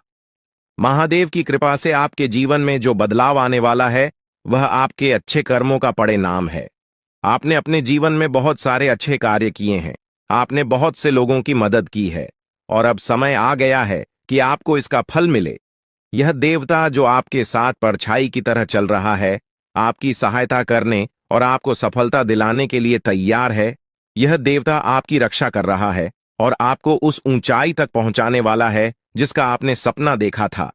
महादेव की कृपा से आपके जीवन में जो बदलाव आने वाला है वह आपके अच्छे कर्मों का परिणाम है। आपने अपने जीवन में बहुत सारे अच्छे कार्य किए हैं, आपने बहुत से लोगों की मदद की है और अब समय आ गया है कि आपको इसका फल मिले। यह देवता जो आपके साथ परछाई की तरह चल रहा है, आपकी सहायता करने और आपको सफलता दिलाने के लिए तैयार है। यह देवता आपकी रक्षा कर रहा है और आपको उस ऊंचाई तक पहुंचाने वाला है जिसका आपने सपना देखा था।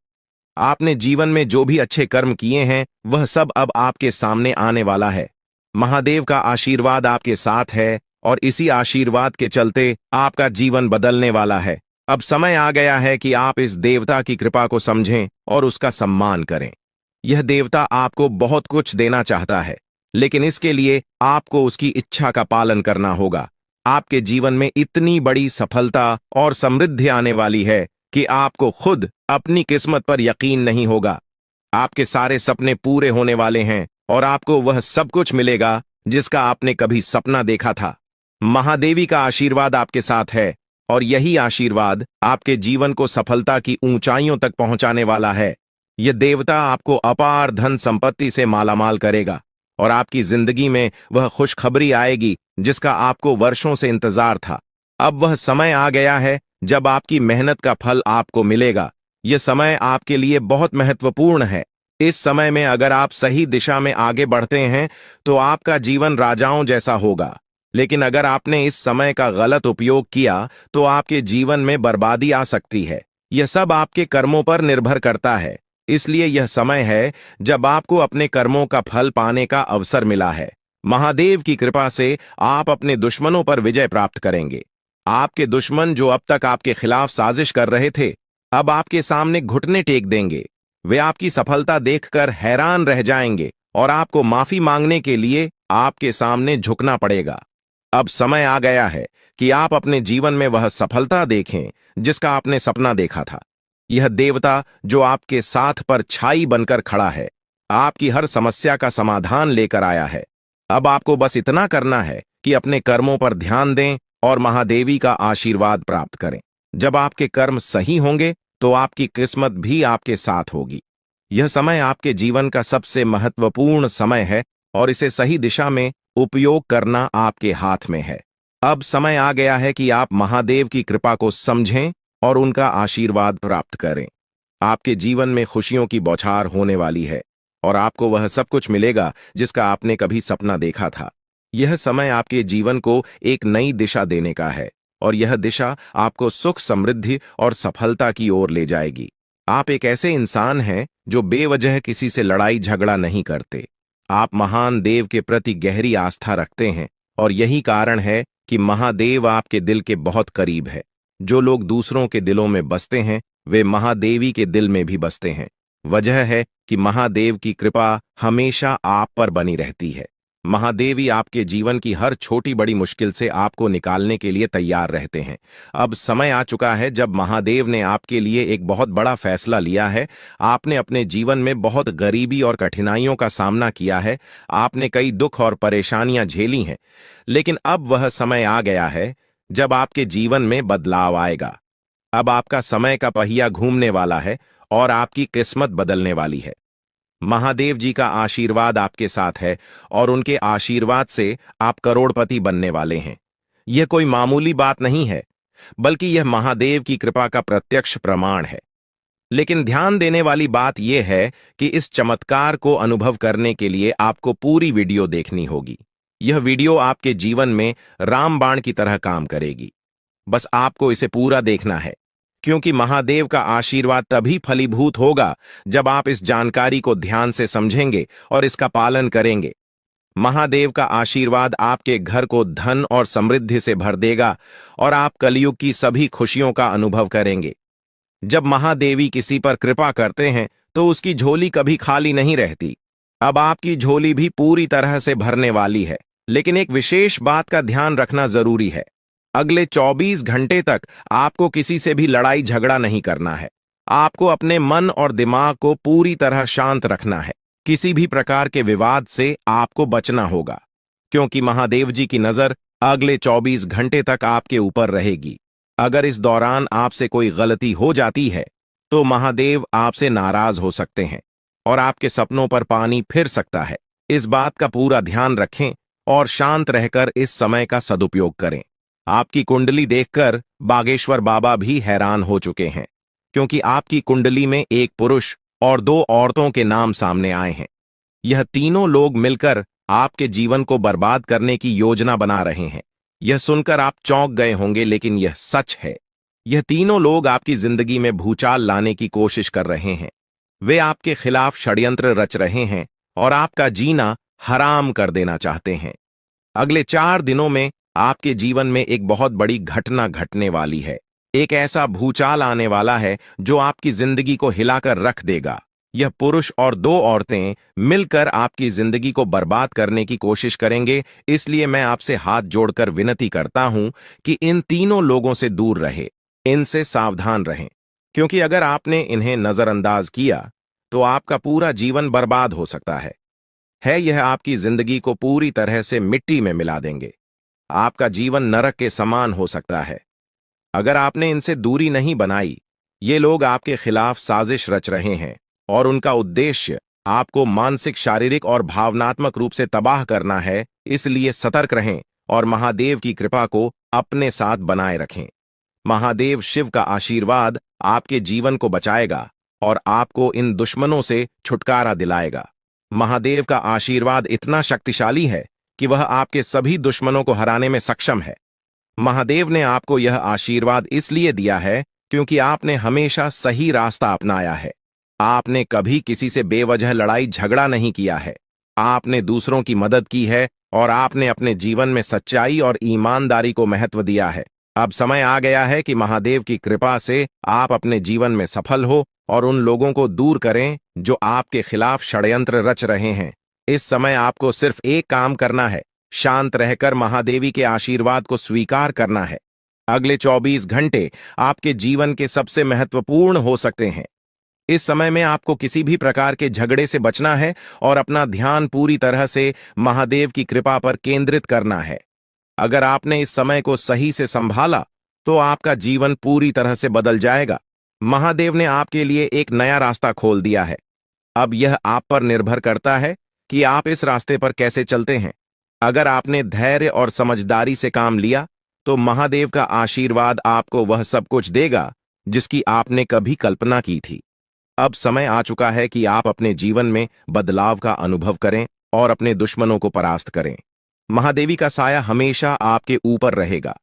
आपने जीवन में जो भी अच्छे कर्म किए हैं वह सब अब आपके सामने आने वाला है। महादेव का आशीर्वाद आपके साथ है और इसी आशीर्वाद के चलते आपका जीवन बदलने वाला है। अब समय आ गया है कि आप इस देवता की कृपा को समझें और उसका सम्मान करें। यह देवता आपको बहुत कुछ देना चाहता है, लेकिन इसके लिए आपको उसकी इच्छा का पालन करना होगा। आपके जीवन में इतनी बड़ी सफलता और समृद्धि आने वाली है कि आपको खुद अपनी किस्मत पर यकीन नहीं होगा। आपके सारे सपने पूरे होने वाले हैं और आपको वह सब कुछ मिलेगा जिसका आपने कभी सपना देखा था। महादेवी का आशीर्वाद आपके साथ है और यही आशीर्वाद आपके जीवन को सफलता की ऊंचाइयों तक पहुंचाने वाला है। यह देवता आपको अपार धन संपत्ति से मालामाल करेगा और आपकी जिंदगी में वह खुशखबरी आएगी जिसका आपको वर्षों से इंतजार था। अब वह समय आ गया है जब आपकी मेहनत का फल आपको मिलेगा। यह समय आपके लिए बहुत महत्वपूर्ण है। इस समय में अगर आप सही दिशा में आगे बढ़ते हैं तो आपका जीवन राजाओं जैसा होगा, लेकिन अगर आपने इस समय का गलत उपयोग किया तो आपके जीवन में बर्बादी आ सकती है। यह सब आपके कर्मों पर निर्भर करता है, इसलिए यह समय है जब आपको अपने कर्मों का फल पाने का अवसर मिला है। महादेव की कृपा से आप अपने दुश्मनों पर विजय प्राप्त करेंगे। आपके दुश्मन जो अब तक आपके खिलाफ साजिश कर रहे थे, अब आपके सामने घुटने टेक देंगे। वे आपकी सफलता देखकर हैरान रह जाएंगे और आपको माफी मांगने के लिए आपके सामने झुकना पड़ेगा। अब समय आ गया है कि आप अपने जीवन में वह सफलता देखें जिसका आपने सपना देखा था। यह देवता जो आपके साथ पर छाई बनकर खड़ा है, आपकी हर समस्या का समाधान लेकर आया है। अब आपको बस इतना करना है कि अपने कर्मों पर ध्यान दें और महादेवी का आशीर्वाद प्राप्त करें। जब आपके कर्म सही होंगे तो आपकी किस्मत भी आपके साथ होगी। यह समय आपके जीवन का सबसे महत्वपूर्ण समय है और इसे सही दिशा में उपयोग करना आपके हाथ में है। अब समय आ गया है कि आप महादेव की कृपा को समझें और उनका आशीर्वाद प्राप्त करें। आपके जीवन में खुशियों की बौछार होने वाली है और आपको वह सब कुछ मिलेगा जिसका आपने कभी सपना देखा था। यह समय आपके जीवन को एक नई दिशा देने का है और यह दिशा आपको सुख, समृद्धि और सफलता की ओर ले जाएगी। आप एक ऐसे इंसान हैं जो बेवजह किसी से लड़ाई झगड़ा नहीं करते। आप महान देव के प्रति गहरी आस्था रखते हैं और यही कारण है कि महादेव आपके दिल के बहुत करीब है। जो लोग दूसरों के दिलों में बसते हैं वे महादेवी के दिल में भी बसते हैं। वजह है कि महादेव की कृपा हमेशा आप पर बनी रहती है। महादेवी आपके जीवन की हर छोटी बड़ी मुश्किल से आपको निकालने के लिए तैयार रहते हैं। अब समय आ चुका है जब महादेव ने आपके लिए एक बहुत बड़ा फैसला लिया है। आपने अपने जीवन में बहुत गरीबी और कठिनाइयों का सामना किया है। आपने कई दुख और परेशानियां झेली हैं, लेकिन अब वह समय आ गया है जब आपके जीवन में बदलाव आएगा। अब आपका समय का पहिया घूमने वाला है और आपकी किस्मत बदलने वाली है। महादेव जी का आशीर्वाद आपके साथ है और उनके आशीर्वाद से आप करोड़पति बनने वाले हैं। यह कोई मामूली बात नहीं है, बल्कि यह महादेव की कृपा का प्रत्यक्ष प्रमाण है। लेकिन ध्यान देने वाली बात यह है कि इस चमत्कार को अनुभव करने के लिए आपको पूरी वीडियो देखनी होगी। यह वीडियो आपके जीवन में रामबाण की तरह काम करेगी। बस आपको इसे पूरा देखना है, क्योंकि महादेव का आशीर्वाद तभी फलीभूत होगा जब आप इस जानकारी को ध्यान से समझेंगे और इसका पालन करेंगे। महादेव का आशीर्वाद आपके घर को धन और समृद्धि से भर देगा और आप कलयुग की सभी खुशियों का अनुभव करेंगे। जब महादेवी किसी पर कृपा करते हैं तो उसकी झोली कभी खाली नहीं रहती। अब आपकी झोली भी पूरी तरह से भरने वाली है, लेकिन एक विशेष बात का ध्यान रखना जरूरी है। अगले 24 घंटे तक आपको किसी से भी लड़ाई झगड़ा नहीं करना है। आपको अपने मन और दिमाग को पूरी तरह शांत रखना है। किसी भी प्रकार के विवाद से आपको बचना होगा, क्योंकि महादेव जी की नजर अगले 24 घंटे तक आपके ऊपर रहेगी। अगर इस दौरान आपसे कोई गलती हो जाती है तो महादेव आपसे नाराज हो सकते हैं और आपके सपनों पर पानी फिर सकता है। इस बात का पूरा ध्यान रखें और शांत रहकर इस समय का सदुपयोग करें। आपकी कुंडली देखकर बागेश्वर बाबा भी हैरान हो चुके हैं, क्योंकि आपकी कुंडली में एक पुरुष और 2 औरतों के नाम सामने आए हैं। यह तीनों लोग मिलकर आपके जीवन को बर्बाद करने की योजना बना रहे हैं। यह सुनकर आप चौंक गए होंगे, लेकिन यह सच है। यह तीनों लोग आपकी जिंदगी में भूचाल लाने की कोशिश कर रहे हैं। वे आपके खिलाफ षड्यंत्र रच रहे हैं और आपका जीना हराम कर देना चाहते हैं। अगले 4 दिनों में आपके जीवन में एक बहुत बड़ी घटना घटने वाली है। एक ऐसा भूचाल आने वाला है जो आपकी जिंदगी को हिलाकर रख देगा। यह पुरुष और 2 औरतें मिलकर आपकी जिंदगी को बर्बाद करने की कोशिश करेंगे। इसलिए मैं आपसे हाथ जोड़कर विनती करता हूं कि इन तीनों लोगों से दूर रहे, इनसे सावधान रहें, क्योंकि अगर आपने इन्हें नजरअंदाज किया तो आपका पूरा जीवन बर्बाद हो सकता है। यह आपकी जिंदगी को पूरी तरह से मिट्टी में मिला देंगे। आपका जीवन नरक के समान हो सकता है। अगर आपने इनसे दूरी नहीं बनाई, ये लोग आपके खिलाफ साजिश रच रहे हैं और उनका उद्देश्य आपको मानसिक, शारीरिक और भावनात्मक रूप से तबाह करना है। इसलिए सतर्क रहें और महादेव की कृपा को अपने साथ बनाए रखें। महादेव शिव का आशीर्वाद आपके जीवन को बचाएगा और आपको इन दुश्मनों से छुटकारा दिलाएगा। महादेव का आशीर्वाद इतना शक्तिशाली है कि वह आपके सभी दुश्मनों को हराने में सक्षम है। महादेव ने आपको यह आशीर्वाद इसलिए दिया है क्योंकि आपने हमेशा सही रास्ता अपनाया है। आपने कभी किसी से बेवजह लड़ाई झगड़ा नहीं किया है। आपने दूसरों की मदद की है और आपने अपने जीवन में सच्चाई और ईमानदारी को महत्व दिया है। अब समय आ गया है कि महादेव की कृपा से आप अपने जीवन में सफल हो और उन लोगों को दूर करें जो आपके खिलाफ षड्यंत्र रच रहे हैं। इस समय आपको सिर्फ एक काम करना है, शांत रहकर महादेवी के आशीर्वाद को स्वीकार करना है। अगले 24 घंटे आपके जीवन के सबसे महत्वपूर्ण हो सकते हैं। इस समय में आपको किसी भी प्रकार के झगड़े से बचना है और अपना ध्यान पूरी तरह से महादेव की कृपा पर केंद्रित करना है। अगर आपने इस समय को सही से संभाला तो आपका जीवन पूरी तरह से बदल जाएगा। महादेव ने आपके लिए एक नया रास्ता खोल दिया है। अब यह आप पर निर्भर करता है कि आप इस रास्ते पर कैसे चलते हैं। अगर आपने धैर्य और समझदारी से काम लिया तो महादेव का आशीर्वाद आपको वह सब कुछ देगा जिसकी आपने कभी कल्पना की थी। अब समय आ चुका है कि आप अपने जीवन में बदलाव का अनुभव करें और अपने दुश्मनों को परास्त करें। महादेवी का साया हमेशा आपके ऊपर रहेगा।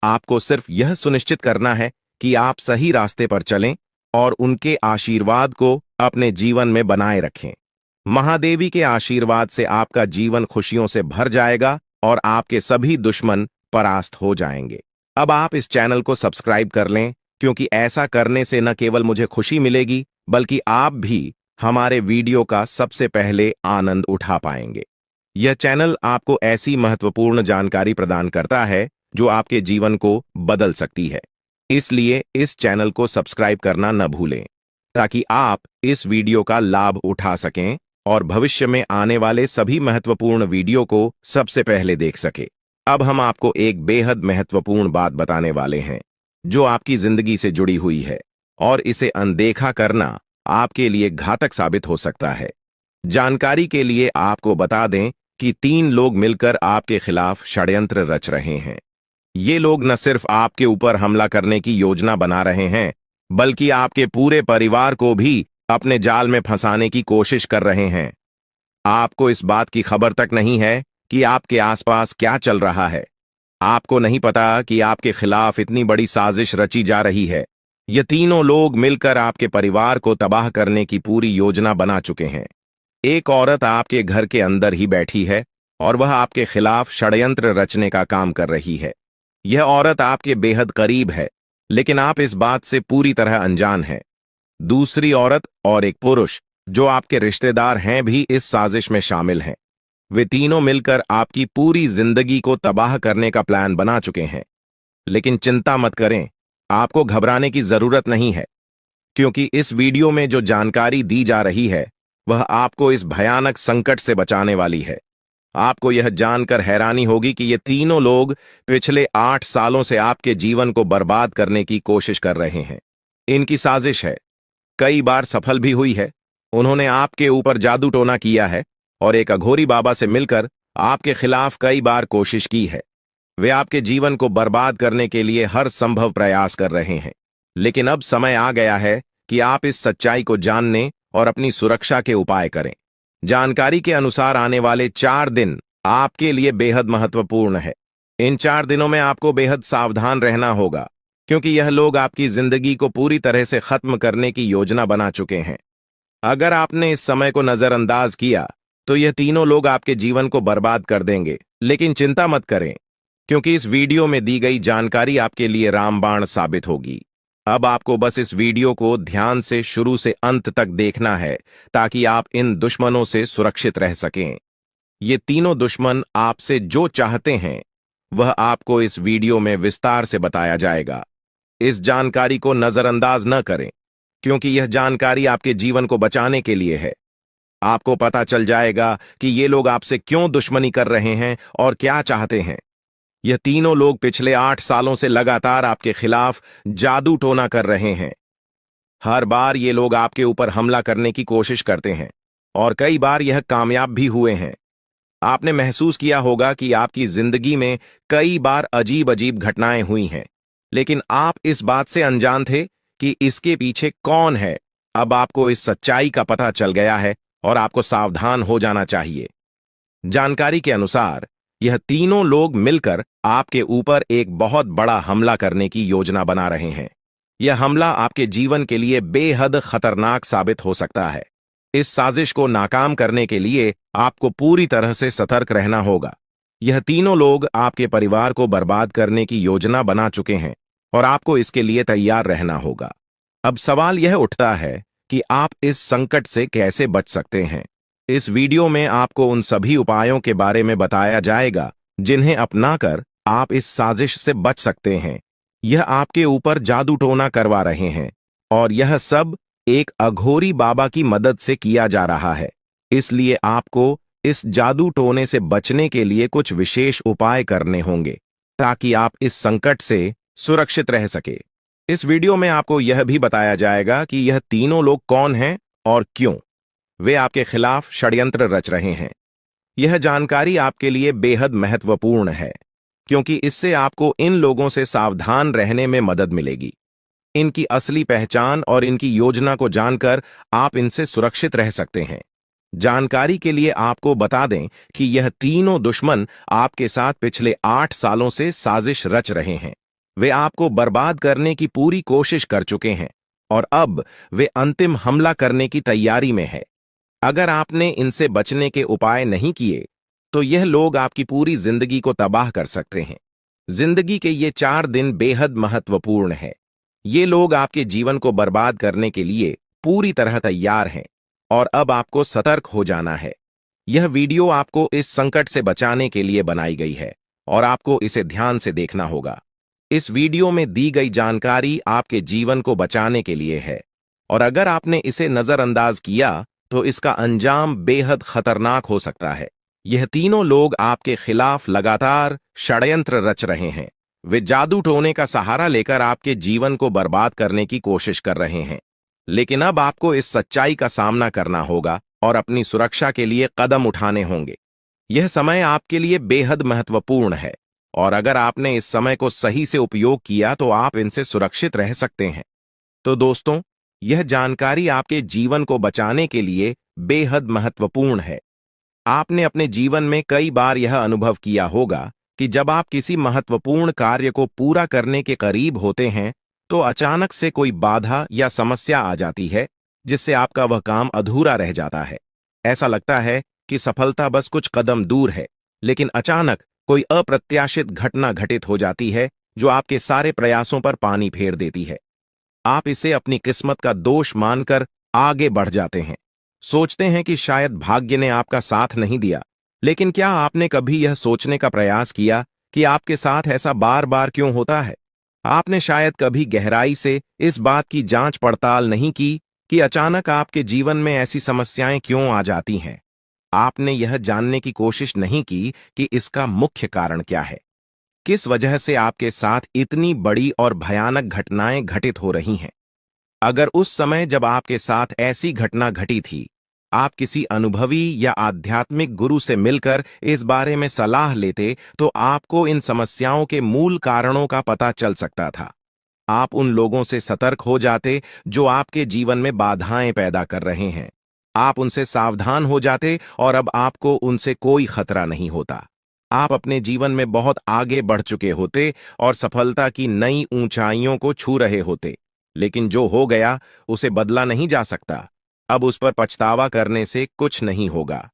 आपको सिर्फ यह सुनिश्चित करना है कि आप सही रास्ते पर चलें और उनके आशीर्वाद को अपने जीवन में बनाए रखें। महादेवी के आशीर्वाद से आपका जीवन खुशियों से भर जाएगा और आपके सभी दुश्मन परास्त हो जाएंगे। अब आप इस चैनल को सब्सक्राइब कर लें, क्योंकि ऐसा करने से न केवल मुझे खुशी मिलेगी बल्कि आप भी हमारे वीडियो का सबसे पहले आनंद उठा पाएंगे। यह चैनल आपको ऐसी महत्वपूर्ण जानकारी प्रदान करता है जो आपके जीवन को बदल सकती है। इसलिए इस चैनल को सब्सक्राइब करना न भूलें, ताकि आप इस वीडियो का लाभ उठा सकें और भविष्य में आने वाले सभी महत्वपूर्ण वीडियो को सबसे पहले देख सके। अब हम आपको एक बेहद महत्वपूर्ण बात बताने वाले हैं जो आपकी जिंदगी से जुड़ी हुई है और इसे अनदेखा करना आपके लिए घातक साबित हो सकता है। जानकारी के लिए आपको बता दें कि 3 लोग मिलकर आपके खिलाफ षड्यंत्र रच रहे हैं। ये लोग न सिर्फ आपके ऊपर हमला करने की योजना बना रहे हैं, बल्कि आपके पूरे परिवार को भी अपने जाल में फंसाने की कोशिश कर रहे हैं। आपको इस बात की खबर तक नहीं है कि आपके आसपास क्या चल रहा है। आपको नहीं पता कि आपके खिलाफ इतनी बड़ी साजिश रची जा रही है। ये तीनों लोग मिलकर आपके परिवार को तबाह करने की पूरी योजना बना चुके हैं। एक औरत आपके घर के अंदर ही बैठी है और वह आपके खिलाफ षड्यंत्र रचने का काम कर रही है। यह औरत आपके बेहद करीब है, लेकिन आप इस बात से पूरी तरह अनजान हैं। दूसरी औरत और एक पुरुष जो आपके रिश्तेदार हैं भी इस साजिश में शामिल हैं। वे तीनों मिलकर आपकी पूरी जिंदगी को तबाह करने का प्लान बना चुके हैं। लेकिन चिंता मत करें, आपको घबराने की जरूरत नहीं है, क्योंकि इस वीडियो में जो जानकारी दी जा रही है वह आपको इस भयानक संकट से बचाने वाली है। आपको यह जानकर हैरानी होगी कि ये तीनों लोग पिछले 8 सालों से आपके जीवन को बर्बाद करने की कोशिश कर रहे हैं। इनकी साजिश है, कई बार सफल भी हुई है। उन्होंने आपके ऊपर जादू टोना किया है और एक अघोरी बाबा से मिलकर आपके खिलाफ कई बार कोशिश की है। वे आपके जीवन को बर्बाद करने के लिए हर संभव प्रयास कर रहे हैं। लेकिन अब समय आ गया है कि आप इस सच्चाई को जानने और अपनी सुरक्षा के उपाय करें। जानकारी के अनुसार आने वाले 4 दिन आपके लिए बेहद महत्वपूर्ण है। इन 4 दिनों में आपको बेहद सावधान रहना होगा, क्योंकि यह लोग आपकी जिंदगी को पूरी तरह से खत्म करने की योजना बना चुके हैं। अगर आपने इस समय को नजरअंदाज किया तो यह तीनों लोग आपके जीवन को बर्बाद कर देंगे। लेकिन चिंता मत करें, क्योंकि इस वीडियो में दी गई जानकारी आपके लिए रामबाण साबित होगी। अब आपको बस इस वीडियो को ध्यान से शुरू से अंत तक देखना है, ताकि आप इन दुश्मनों से सुरक्षित रह सकें। ये तीनों दुश्मन आपसे जो चाहते हैं वह आपको इस वीडियो में विस्तार से बताया जाएगा। इस जानकारी को नजरअंदाज न करें, क्योंकि यह जानकारी आपके जीवन को बचाने के लिए है। आपको पता चल जाएगा कि ये लोग आपसे क्यों दुश्मनी कर रहे हैं और क्या चाहते हैं। यह तीनों लोग पिछले 8 सालों से लगातार आपके खिलाफ जादू टोना कर रहे हैं। हर बार ये लोग आपके ऊपर हमला करने की कोशिश करते हैं और कई बार यह कामयाब भी हुए हैं। आपने महसूस किया होगा कि आपकी जिंदगी में कई बार अजीब अजीब घटनाएं हुई हैं, लेकिन आप इस बात से अनजान थे कि इसके पीछे कौन है। अब आपको इस सच्चाई का पता चल गया है और आपको सावधान हो जाना चाहिए। जानकारी के अनुसार यह तीनों लोग मिलकर आपके ऊपर एक बहुत बड़ा हमला करने की योजना बना रहे हैं। यह हमला आपके जीवन के लिए बेहद खतरनाक साबित हो सकता है। इस साजिश को नाकाम करने के लिए आपको पूरी तरह से सतर्क रहना होगा। यह तीनों लोग आपके परिवार को बर्बाद करने की योजना बना चुके हैं और आपको इसके लिए तैयार रहना होगा। अब सवाल यह उठता है कि आप इस संकट से कैसे बच सकते हैं। इस वीडियो में आपको उन सभी उपायों के बारे में बताया जाएगा जिन्हें अपनाकर आप इस साजिश से बच सकते हैं। यह आपके ऊपर जादू टोना करवा रहे हैं और यह सब एक अघोरी बाबा की मदद से किया जा रहा है। इसलिए आपको इस जादू टोने से बचने के लिए कुछ विशेष उपाय करने होंगे, ताकि आप इस संकट से सुरक्षित रह सके। इस वीडियो में आपको यह भी बताया जाएगा कि यह तीनों लोग कौन हैं और क्यों वे आपके खिलाफ षड्यंत्र रच रहे हैं। यह जानकारी आपके लिए बेहद महत्वपूर्ण है, क्योंकि इससे आपको इन लोगों से सावधान रहने में मदद मिलेगी। इनकी असली पहचान और इनकी योजना को जानकर आप इनसे सुरक्षित रह सकते हैं। जानकारी के लिए आपको बता दें कि यह तीनों दुश्मन आपके साथ पिछले 8 सालों से साजिश रच रहे हैं। वे आपको बर्बाद करने की पूरी कोशिश कर चुके हैं और अब वे अंतिम हमला करने की तैयारी में है। अगर आपने इनसे बचने के उपाय नहीं किए तो यह लोग आपकी पूरी जिंदगी को तबाह कर सकते हैं। जिंदगी के ये 4 दिन बेहद महत्वपूर्ण है। ये लोग आपके जीवन को बर्बाद करने के लिए पूरी तरह तैयार हैं और अब आपको सतर्क हो जाना है। यह वीडियो आपको इस संकट से बचाने के लिए बनाई गई है और आपको इसे ध्यान से देखना होगा। इस वीडियो में दी गई जानकारी आपके जीवन को बचाने के लिए है और अगर आपने इसे नजरअंदाज किया तो इसका अंजाम बेहद खतरनाक हो सकता है। यह तीनों लोग आपके खिलाफ लगातार षड्यंत्र रच रहे हैं। वे जादू टोने का सहारा लेकर आपके जीवन को बर्बाद करने की कोशिश कर रहे हैं। लेकिन अब आपको इस सच्चाई का सामना करना होगा और अपनी सुरक्षा के लिए कदम उठाने होंगे। यह समय आपके लिए बेहद महत्वपूर्ण है और अगर आपने इस समय को सही से उपयोग किया तो आप इनसे सुरक्षित रह सकते हैं। तो दोस्तों, यह जानकारी आपके जीवन को बचाने के लिए बेहद महत्वपूर्ण है। आपने अपने जीवन में कई बार यह अनुभव किया होगा कि जब आप किसी महत्वपूर्ण कार्य को पूरा करने के करीब होते हैं तो अचानक से कोई बाधा या समस्या आ जाती है, जिससे आपका वह काम अधूरा रह जाता है। ऐसा लगता है कि सफलता बस कुछ कदम दूर है, लेकिन अचानक कोई अप्रत्याशित घटना घटित हो जाती है जो आपके सारे प्रयासों पर पानी फेर देती है। आप इसे अपनी किस्मत का दोष मानकर आगे बढ़ जाते हैं। सोचते हैं कि शायद भाग्य ने आपका साथ नहीं दिया। लेकिन क्या आपने कभी यह सोचने का प्रयास किया कि आपके साथ ऐसा बार बार क्यों होता है? आपने शायद कभी गहराई से इस बात की जांच पड़ताल नहीं की कि अचानक आपके जीवन में ऐसी समस्याएं क्यों आ जाती हैं? आपने यह जानने की कोशिश नहीं की कि इसका मुख्य कारण क्या है। किस वजह से आपके साथ इतनी बड़ी और भयानक घटनाएं घटित हो रही हैं? अगर उस समय जब आपके साथ ऐसी घटना घटी थी, आप किसी अनुभवी या आध्यात्मिक गुरु से मिलकर इस बारे में सलाह लेते, तो आपको इन समस्याओं के मूल कारणों का पता चल सकता था। आप उन लोगों से सतर्क हो जाते जो आपके जीवन में बाधाएं पैदा कर रहे हैं। आप उनसे सावधान हो जाते और अब आपको उनसे कोई खतरा नहीं होता। आप अपने जीवन में बहुत आगे बढ़ चुके होते और सफलता की नई ऊंचाइयों को छू रहे होते। लेकिन जो हो गया उसे बदला नहीं जा सकता। अब उस पर पछतावा करने से कुछ नहीं होगा।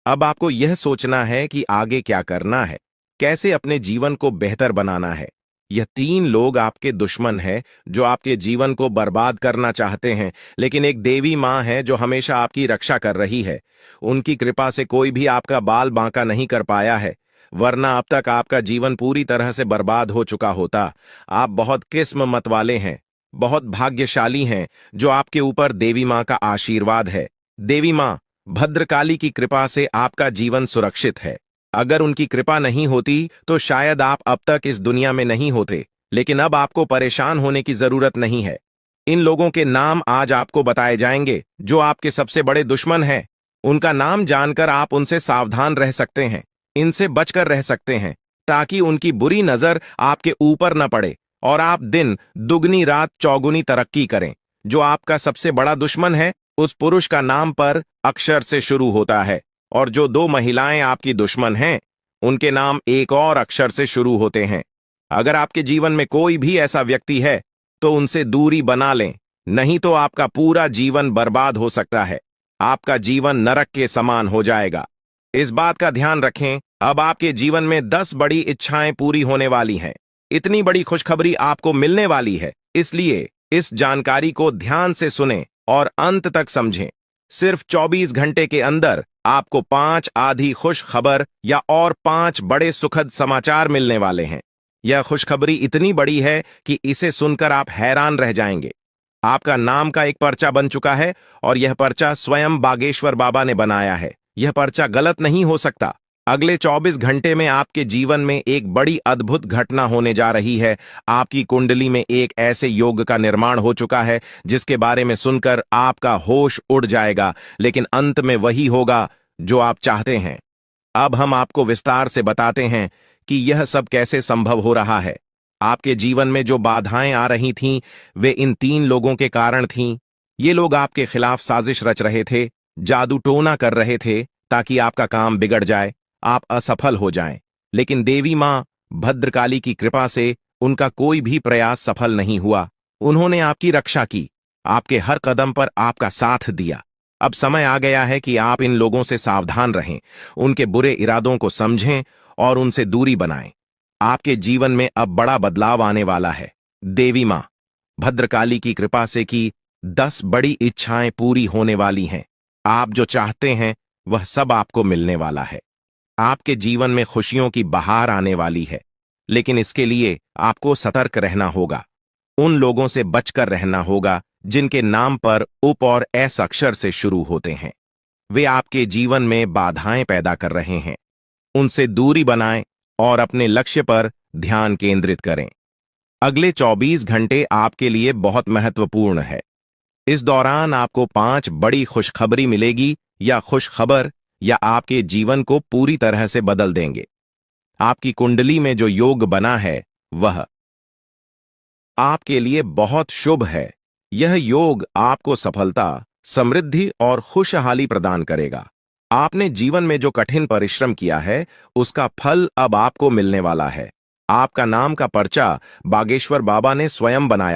अब आपको यह सोचना है कि आगे क्या करना है, कैसे अपने जीवन को बेहतर बनाना है। यह 3 लोग आपके दुश्मन हैं जो आपके जीवन को बर्बाद करना चाहते हैं, लेकिन एक देवी माँ है जो हमेशा आपकी रक्षा कर रही है। उनकी कृपा से कोई भी आपका बाल बांका नहीं कर पाया है, वरना अब तक आपका जीवन पूरी तरह से बर्बाद हो चुका होता। आप बहुत किस्मत वाले हैं, बहुत भाग्यशाली हैं जो आपके ऊपर देवी माँ का आशीर्वाद है। देवी माँ भद्रकाली की कृपा से आपका जीवन सुरक्षित है। अगर उनकी कृपा नहीं होती तो शायद आप अब तक इस दुनिया में नहीं होते। लेकिन अब आपको परेशान होने की जरूरत नहीं है। इन लोगों के नाम आज आपको बताए जाएंगे जो आपके सबसे बड़े दुश्मन हैं। उनका नाम जानकर आप उनसे सावधान रह सकते हैं, इनसे बचकर रह सकते हैं, ताकि उनकी बुरी नजर आपके ऊपर न पड़े और आप दिन दुगनी रात चौगुनी तरक्की करें। जो आपका सबसे बड़ा दुश्मन है, उस पुरुष का नाम पर अक्षर से शुरू होता है, और जो 2 महिलाएं आपकी दुश्मन हैं, उनके नाम एक और अक्षर से शुरू होते हैं। अगर आपके जीवन में कोई भी ऐसा व्यक्ति है तो उनसे दूरी बना लें, नहीं तो आपका पूरा जीवन बर्बाद हो सकता है। आपका जीवन नरक के समान हो जाएगा। इस बात का ध्यान रखें, अब आपके जीवन में 10 बड़ी इच्छाएं पूरी होने वाली हैं। इतनी बड़ी खुशखबरी आपको मिलने वाली है, इसलिए इस जानकारी को ध्यान से सुनें और अंत तक समझें। सिर्फ 24 घंटे के अंदर आपको 5 आधी खुश खबर या और 5 बड़े सुखद समाचार मिलने वाले हैं। यह खुशखबरी इतनी बड़ी है कि इसे सुनकर आप हैरान रह जाएंगे। आपका नाम का एक पर्चा बन चुका है और यह पर्चा स्वयं बागेश्वर बाबा ने बनाया है। यह पर्चा गलत नहीं हो सकता। अगले 24 घंटे में आपके जीवन में एक बड़ी अद्भुत घटना होने जा रही है। आपकी कुंडली में एक ऐसे योग का निर्माण हो चुका है जिसके बारे में सुनकर आपका होश उड़ जाएगा, लेकिन अंत में वही होगा जो आप चाहते हैं। अब हम आपको विस्तार से बताते हैं कि यह सब कैसे संभव हो रहा है। आपके जीवन में जो बाधाएं आ रही थीं, वे इन 3 लोगों के कारण थीं। ये लोग आपके खिलाफ साजिश रच रहे थे, जादू टोना कर रहे थे ताकि आपका काम बिगड़ जाए, आप असफल हो जाएं। लेकिन देवी मां भद्रकाली की कृपा से उनका कोई भी प्रयास सफल नहीं हुआ। उन्होंने आपकी रक्षा की, आपके हर कदम पर आपका साथ दिया। अब समय आ गया है कि आप इन लोगों से सावधान रहें, उनके बुरे इरादों को समझें और उनसे दूरी बनाएं। आपके जीवन में अब बड़ा बदलाव आने वाला है। देवी मां भद्रकाली की कृपा से की 10 बड़ी इच्छाएं पूरी होने वाली हैं। आप जो चाहते हैं वह सब आपको मिलने वाला है। आपके जीवन में खुशियों की बहार आने वाली है, लेकिन इसके लिए आपको सतर्क रहना होगा। उन लोगों से बचकर रहना होगा जिनके नाम पर उप और एस अक्षर से शुरू होते हैं। वे आपके जीवन में बाधाएं पैदा कर रहे हैं। उनसे दूरी बनाएं और अपने लक्ष्य पर ध्यान केंद्रित करें। अगले 24 घंटे आपके लिए बहुत महत्वपूर्ण है। इस दौरान आपको 5 बड़ी खुशखबरी मिलेगी या खुशखबर या आपके जीवन को पूरी तरह से बदल देंगे। आपकी कुंडली में जो योग बना है वह आपके लिए बहुत शुभ है। यह योग आपको सफलता, समृद्धि और खुशहाली प्रदान करेगा। आपने जीवन में जो कठिन परिश्रम किया है उसका फल अब आपको मिलने वाला है। आपका नाम का पर्चा बागेश्वर बाबा ने स्वयं बनाया।